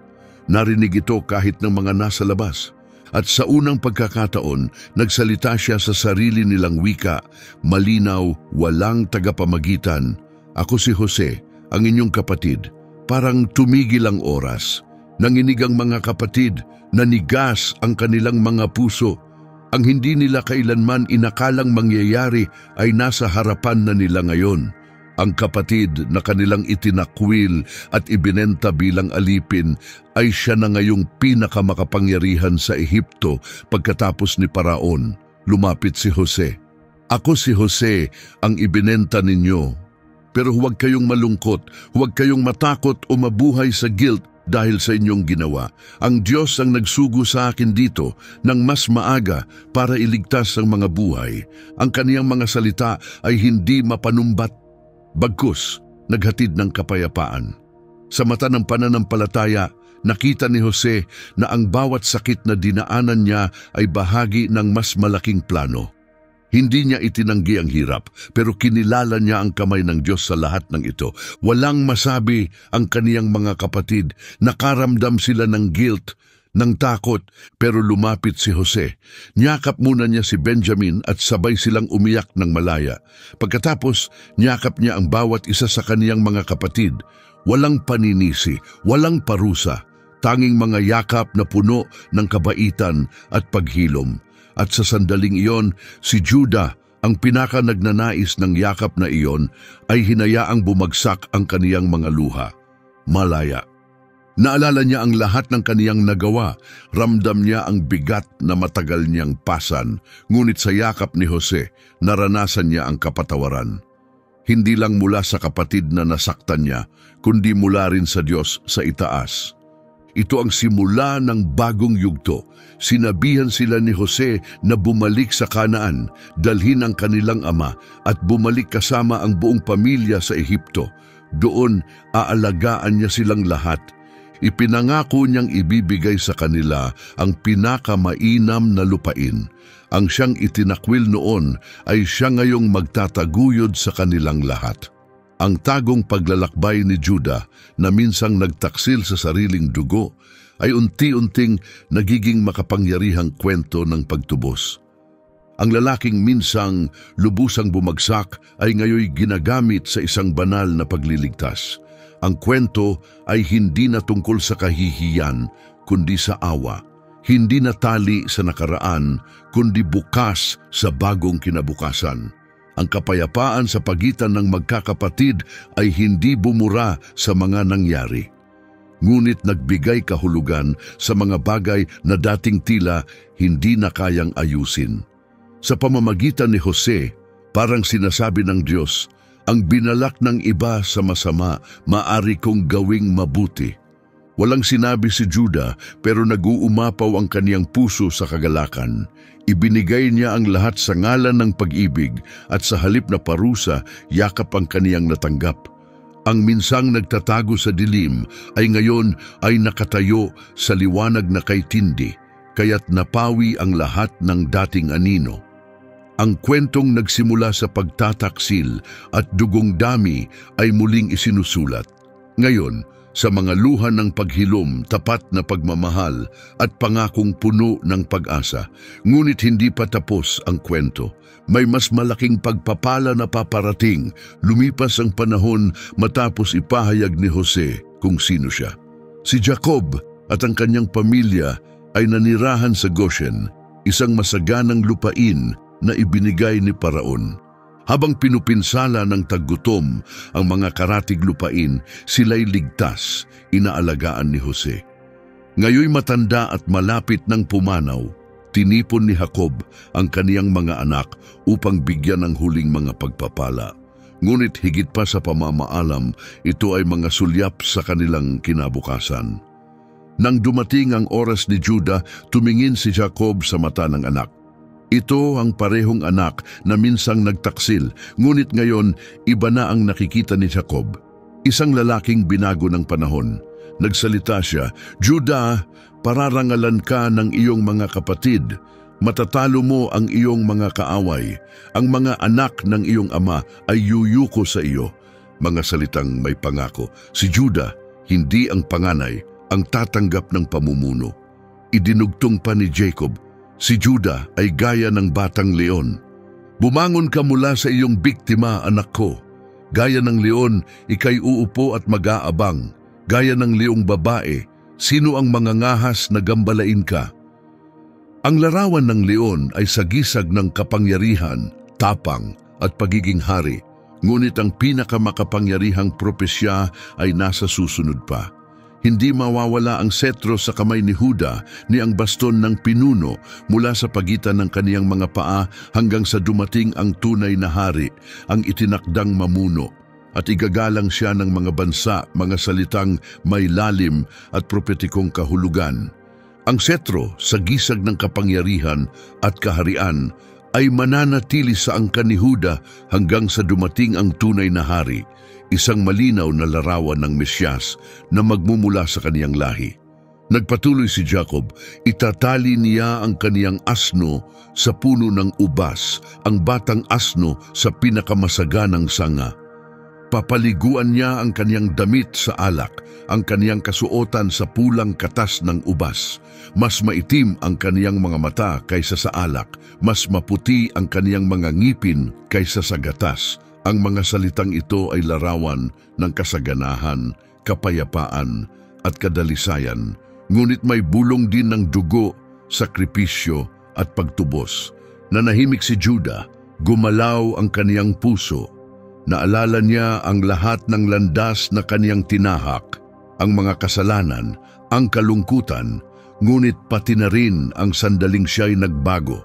Narinig ito kahit ng mga nasa labas. At sa unang pagkakataon, nagsalita siya sa sarili nilang wika, malinaw, walang tagapamagitan. Ako si Jose, ang inyong kapatid. Parang tumigil ang oras. Nanginig ang mga kapatid, nanigas ang kanilang mga puso. Ang hindi nila kailanman inakalang mangyayari ay nasa harapan na nila ngayon. Ang kapatid na kanilang itinakwil at ibinenta bilang alipin ay siya na ngayong pinakamakapangyarihan sa Ehipto pagkatapos ni Paraon. Lumapit si Jose. Ako si Jose, ang ibinenta ninyo. Pero huwag kayong malungkot, huwag kayong matakot o mabuhay sa guilt dahil sa inyong ginawa. Ang Diyos ang nagsugo sa akin dito ng mas maaga para iligtas ang mga buhay. Ang kaniyang mga salita ay hindi mapanumbat. Bagkus, naghatid ng kapayapaan. Sa mata ng pananampalataya, nakita ni Jose na ang bawat sakit na dinaanan niya ay bahagi ng mas malaking plano. Hindi niya itinanggi ang hirap, pero kinilala niya ang kamay ng Diyos sa lahat ng ito. Walang masabi ang kaniyang mga kapatid, nakaramdam sila ng guilt, ng takot, pero lumapit si Jose. Niyakap muna niya si Benjamin at sabay silang umiyak ng malaya. Pagkatapos, niyakap niya ang bawat isa sa kaniyang mga kapatid. Walang paninisi, walang parusa, tanging mga yakap na puno ng kabaitan at paghilom. At sa sandaling iyon, si Juda, ang pinaka-nagnanais ng yakap na iyon, ay hinayaang bumagsak ang kaniyang mga luha. Malaya. Naalala niya ang lahat ng kaniyang nagawa, ramdam niya ang bigat na matagal niyang pasan, ngunit sa yakap ni Jose, naranasan niya ang kapatawaran. Hindi lang mula sa kapatid na nasaktan niya, kundi mula rin sa Diyos sa itaas. Ito ang simula ng bagong yugto. Sinabihan sila ni Jose na bumalik sa Kanaan, dalhin ang kanilang ama at bumalik kasama ang buong pamilya sa Ehipto. Doon, aalagaan niya silang lahat. Ipinangako niyang ibibigay sa kanila ang pinakamainam na lupain. Ang siyang itinakwil noon ay siya ngayong magtataguyod sa kanilang lahat. Ang tagong paglalakbay ni Juda na minsang nagtaksil sa sariling dugo ay unti-unting nagiging makapangyarihang kwento ng pagtubos. Ang lalaking minsang lubusang bumagsak ay ngayoy ginagamit sa isang banal na pagliligtas. Ang kwento ay hindi na tungkol sa kahihiyan, kundi sa awa. Hindi na tali sa nakaraan, kundi bukas sa bagong kinabukasan. Ang kapayapaan sa pagitan ng magkakapatid ay hindi bumura sa mga nangyari, ngunit nagbigay kahulugan sa mga bagay na dating tila hindi na kayang ayusin. Sa pamamagitan ni Jose, parang sinasabi ng Diyos, ang binalak ng iba sa masama, maari kong gawing mabuti. Walang sinabi si Judah, pero nag-uumapaw ang kaniyang puso sa kagalakan. Ibinigay niya ang lahat sa ngalan ng pag-ibig at sa halip na parusa, yakap ang kaniyang natanggap. Ang minsang nagtatago sa dilim ay ngayon ay nakatayo sa liwanag na kay tindi, kaya't napawi ang lahat ng dating anino. Ang kwentong nagsimula sa pagtataksil at dugong dami ay muling isinusulat. Ngayon, sa mga luha ng paghilom, tapat na pagmamahal at pangakong puno ng pag-asa. Ngunit hindi pa tapos ang kwento. May mas malaking pagpapala na paparating. Lumipas ang panahon matapos ipahayag ni Jose kung sino siya. Si Jacob at ang kanyang pamilya ay nanirahan sa Goshen, isang masaganang lupain na ibinigay ni Paraon. Habang pinupinsala ng taggutom ang mga karatig lupain, sila'y ligtas, inaalagaan ni Jose. Ngayoy matanda at malapit ng pumanaw, tinipon ni Jacob ang kaniyang mga anak upang bigyan ng huling mga pagpapala. Ngunit higit pa sa pamamaalam, ito ay mga sulyap sa kanilang kinabukasan. Nang dumating ang oras ni Judah, tumingin si Jacob sa mata ng anak. Ito ang parehong anak na minsang nagtaksil, ngunit ngayon iba na ang nakikita ni Jacob. Isang lalaking binago ng panahon. Nagsalita siya, Judah, pararangalan ka ng iyong mga kapatid. Matatalo mo ang iyong mga kaaway. Ang mga anak ng iyong ama ay yuyuko sa iyo. Mga salitang may pangako. Si Judah, hindi ang panganay, ang tatanggap ng pamumuno. Idinugtong pa ni Jacob, si Judah ay gaya ng batang leon. Bumangon ka mula sa iyong biktima, anak ko. Gaya ng leon, ikay uupo at mag-aabang. Gaya ng leong babae, sino ang mga ngahas na gambalain ka? Ang larawan ng leon ay sagisag ng kapangyarihan, tapang at pagiging hari. Ngunit ang pinakamakapangyarihang propesya ay nasa susunod pa. Hindi mawawala ang setro sa kamay ni Juda ni ang baston ng pinuno mula sa pagitan ng kaniyang mga paa hanggang sa dumating ang tunay na hari, ang itinakdang mamuno. At igagalang siya ng mga bansa, mga salitang may lalim at propetikong kahulugan. Ang setro sa gisag ng kapangyarihan at kaharian ay mananatili sa angkan ni Juda hanggang sa dumating ang tunay na hari, isang malinaw na larawan ng Mesyas na magmumula sa kaniyang lahi. Nagpatuloy si Jacob, itatali niya ang kaniyang asno sa puno ng ubas, ang batang asno sa pinakamasaganang sanga. Papaliguan niya ang kaniyang damit sa alak, ang kaniyang kasuotan sa pulang katas ng ubas. Mas maitim ang kaniyang mga mata kaysa sa alak, mas maputi ang kaniyang mga ngipin kaysa sa gatas. Ang mga salitang ito ay larawan ng kasaganahan, kapayapaan at kadalisayan, ngunit may bulong din ng dugo, sakripisyo at pagtubos. Nanahimik si Judah, gumalaw ang kaniyang puso. Naalala niya ang lahat ng landas na kaniyang tinahak, ang mga kasalanan, ang kalungkutan, ngunit pati na rin ang sandaling siya'y nagbago.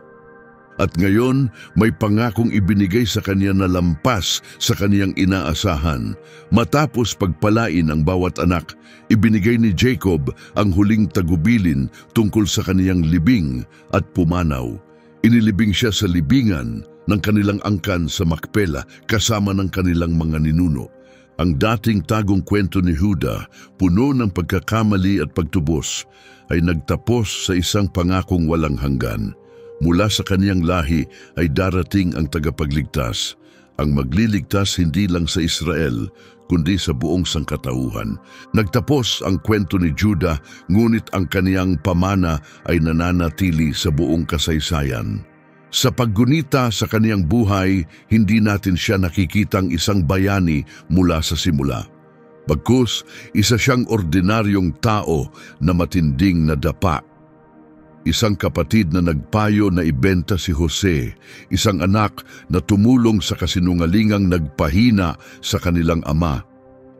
At ngayon, may pangakong ibinigay sa kanya na lampas sa kaniyang inaasahan. Matapos pagpalain ang bawat anak, ibinigay ni Jacob ang huling tagubilin tungkol sa kaniyang libing at pumanaw. Inilibing siya sa libingan ng kanilang angkan sa Makpela kasama ng kanilang mga ninuno. Ang dating tagong kwento ni Judah, puno ng pagkakamali at pagtubos, ay nagtapos sa isang pangakong walang hanggan. Mula sa kaniyang lahi ay darating ang tagapagligtas, ang magliligtas hindi lang sa Israel, kundi sa buong sangkatauhan. Nagtapos ang kwento ni Judah, ngunit ang kaniyang pamana ay nananatili sa buong kasaysayan. Sa paggunita sa kaniyang buhay, hindi natin siya nakikitang isang bayani mula sa simula. Bagkus, isa siyang ordinaryong tao na matinding nadapa. isang kapatid na nagpayo na ibenta si Jose, isang anak na tumulong sa kasinungalingang nagpahina sa kanilang ama,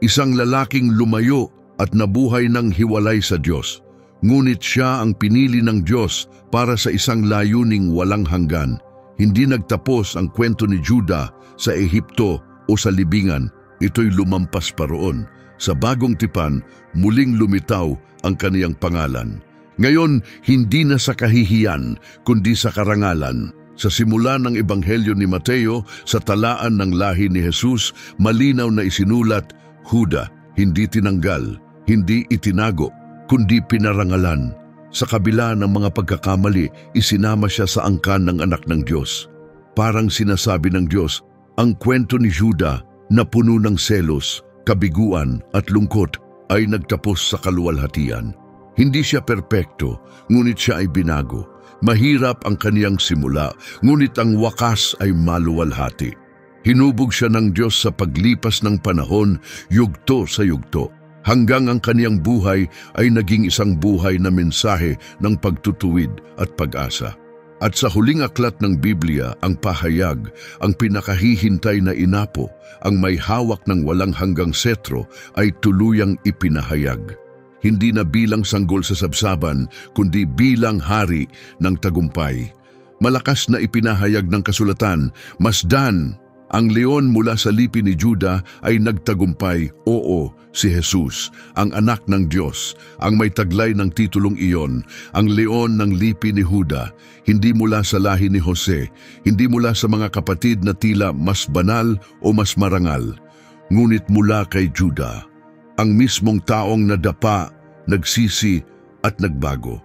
isang lalaking lumayo at nabuhay ng hiwalay sa Diyos. Ngunit siya ang pinili ng Diyos para sa isang layuning walang hanggan. Hindi nagtapos ang kwento ni Juda sa Ehipto o sa libingan. Ito'y lumampas pa roon. Sa bagong tipan, muling lumitaw ang kaniyang pangalan. Ngayon, hindi na sa kahihiyan, kundi sa karangalan. Sa simula ng Ebanghelyo ni Mateo, sa talaan ng lahi ni Jesus, malinaw na isinulat, Juda, hindi tinanggal, hindi itinago, kundi pinarangalan. Sa kabila ng mga pagkakamali, isinama siya sa angkan ng anak ng Diyos. Parang sinasabi ng Diyos, ang kwento ni Juda na puno ng selos, kabiguan at lungkot ay nagtapos sa kaluwalhatian. Hindi siya perpekto, ngunit siya ay binago. Mahirap ang kaniyang simula, ngunit ang wakas ay maluwalhati. Hinubog siya ng Diyos sa paglipas ng panahon, yugto sa yugto, hanggang ang kaniyang buhay ay naging isang buhay na mensahe ng pagtutuwid at pag-asa. At sa huling aklat ng Biblia, ang pahayag, ang pinakahihintay na inapo, ang may hawak ng walang hanggang setro ay tuluyang ipinahayag. Hindi na bilang sanggol sa sabsaban, kundi bilang hari ng tagumpay. Malakas na ipinahayag ng kasulatan, masdan, ang leon mula sa lipi ni Juda ay nagtagumpay, oo, si Jesus, ang anak ng Diyos, ang may taglay ng titulong iyon, ang leon ng lipi ni Juda, hindi mula sa lahi ni Jose, hindi mula sa mga kapatid na tila mas banal o mas marangal, ngunit mula kay Juda, ang mismong taong nadapa, nagsisi at nagbago.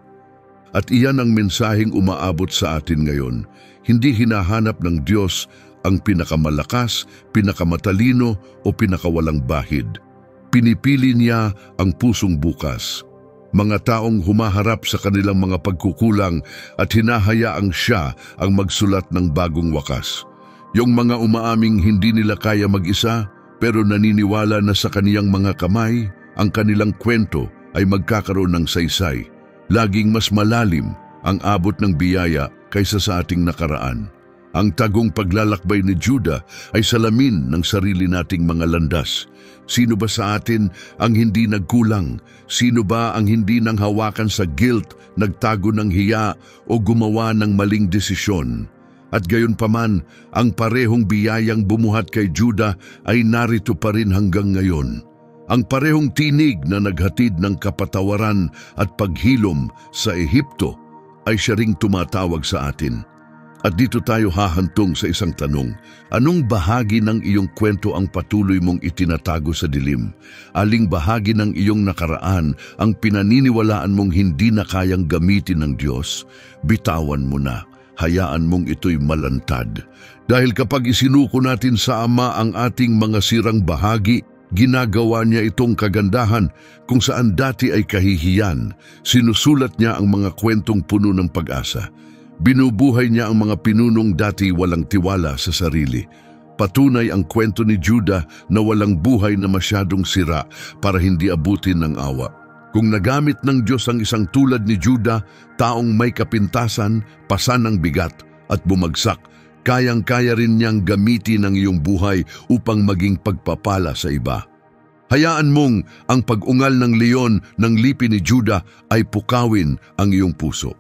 At iyan ang mensaheng umaabot sa atin ngayon. Hindi hinahanap ng Diyos ang pinakamalakas, pinakamatalino o pinakawalang bahid. Pinipili niya ang pusong bukas. Mga taong humaharap sa kanilang mga pagkukulang at hinahayaang siya ang magsulat ng bagong wakas. Yung mga umaaming hindi nila kaya mag-isa pero naniniwala na sa kaniyang mga kamay, ang kanilang kwento ay magkakaroon ng saysay. Laging mas malalim ang abot ng biyaya kaysa sa ating nakaraan. Ang tagong paglalakbay ni Juda ay salamin ng sarili nating mga landas. Sino ba sa atin ang hindi nagkulang? Sino ba ang hindi nang hawakan sa guilt, nagtago ng hiya o gumawa ng maling desisyon? At gayon paman, ang parehong biyayang bumuhat kay Juda ay narito pa rin hanggang ngayon. Ang parehong tinig na naghatid ng kapatawaran at paghilom sa Ehipto ay siya ring tumatawag sa atin. At dito tayo hahantong sa isang tanong. Anong bahagi ng iyong kwento ang patuloy mong itinatago sa dilim? Aling bahagi ng iyong nakaraan ang pinaniniwalaan mong hindi na kayang gamitin ng Diyos? Bitawan mo na. Hayaan mong ito'y malantad. Dahil kapag isinuko natin sa Ama ang ating mga sirang bahagi, ginagawa niya itong kagandahan kung saan dati ay kahihiyan. Sinusulat niya ang mga kwentong puno ng pag-asa. Binubuhay niya ang mga pinunong dati walang tiwala sa sarili. Patunay ang kwento ni Juda na walang buhay na masyadong sira para hindi abutin ng awa. Kung nagamit ng Diyos ang isang tulad ni Juda, taong may kapintasan, pasan ng bigat at bumagsak, kayang-kaya rin niyang gamitin ang iyong buhay upang maging pagpapala sa iba. Hayaan mong ang pag-ungal ng leon ng lipi ni Juda ay pukawin ang iyong puso.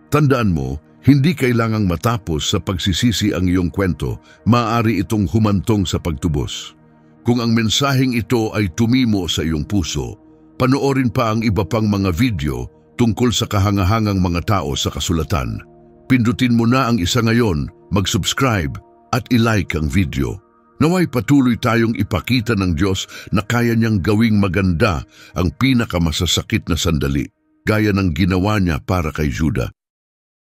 Tandaan mo, hindi kailangang matapos sa pagsisisi ang iyong kwento, maaari itong humantong sa pagtubos. Kung ang mensaheng ito ay tumimo sa iyong puso, panoorin pa ang iba pang mga video tungkol sa kahangahangang mga tao sa kasulatan. Pindutin mo na ang isa ngayon, mag-subscribe at i-like ang video. Naway patuloy tayong ipakita ng Diyos na kaya niyang gawing maganda ang pinakamasasakit na sandali, gaya ng ginawa niya para kay Juda.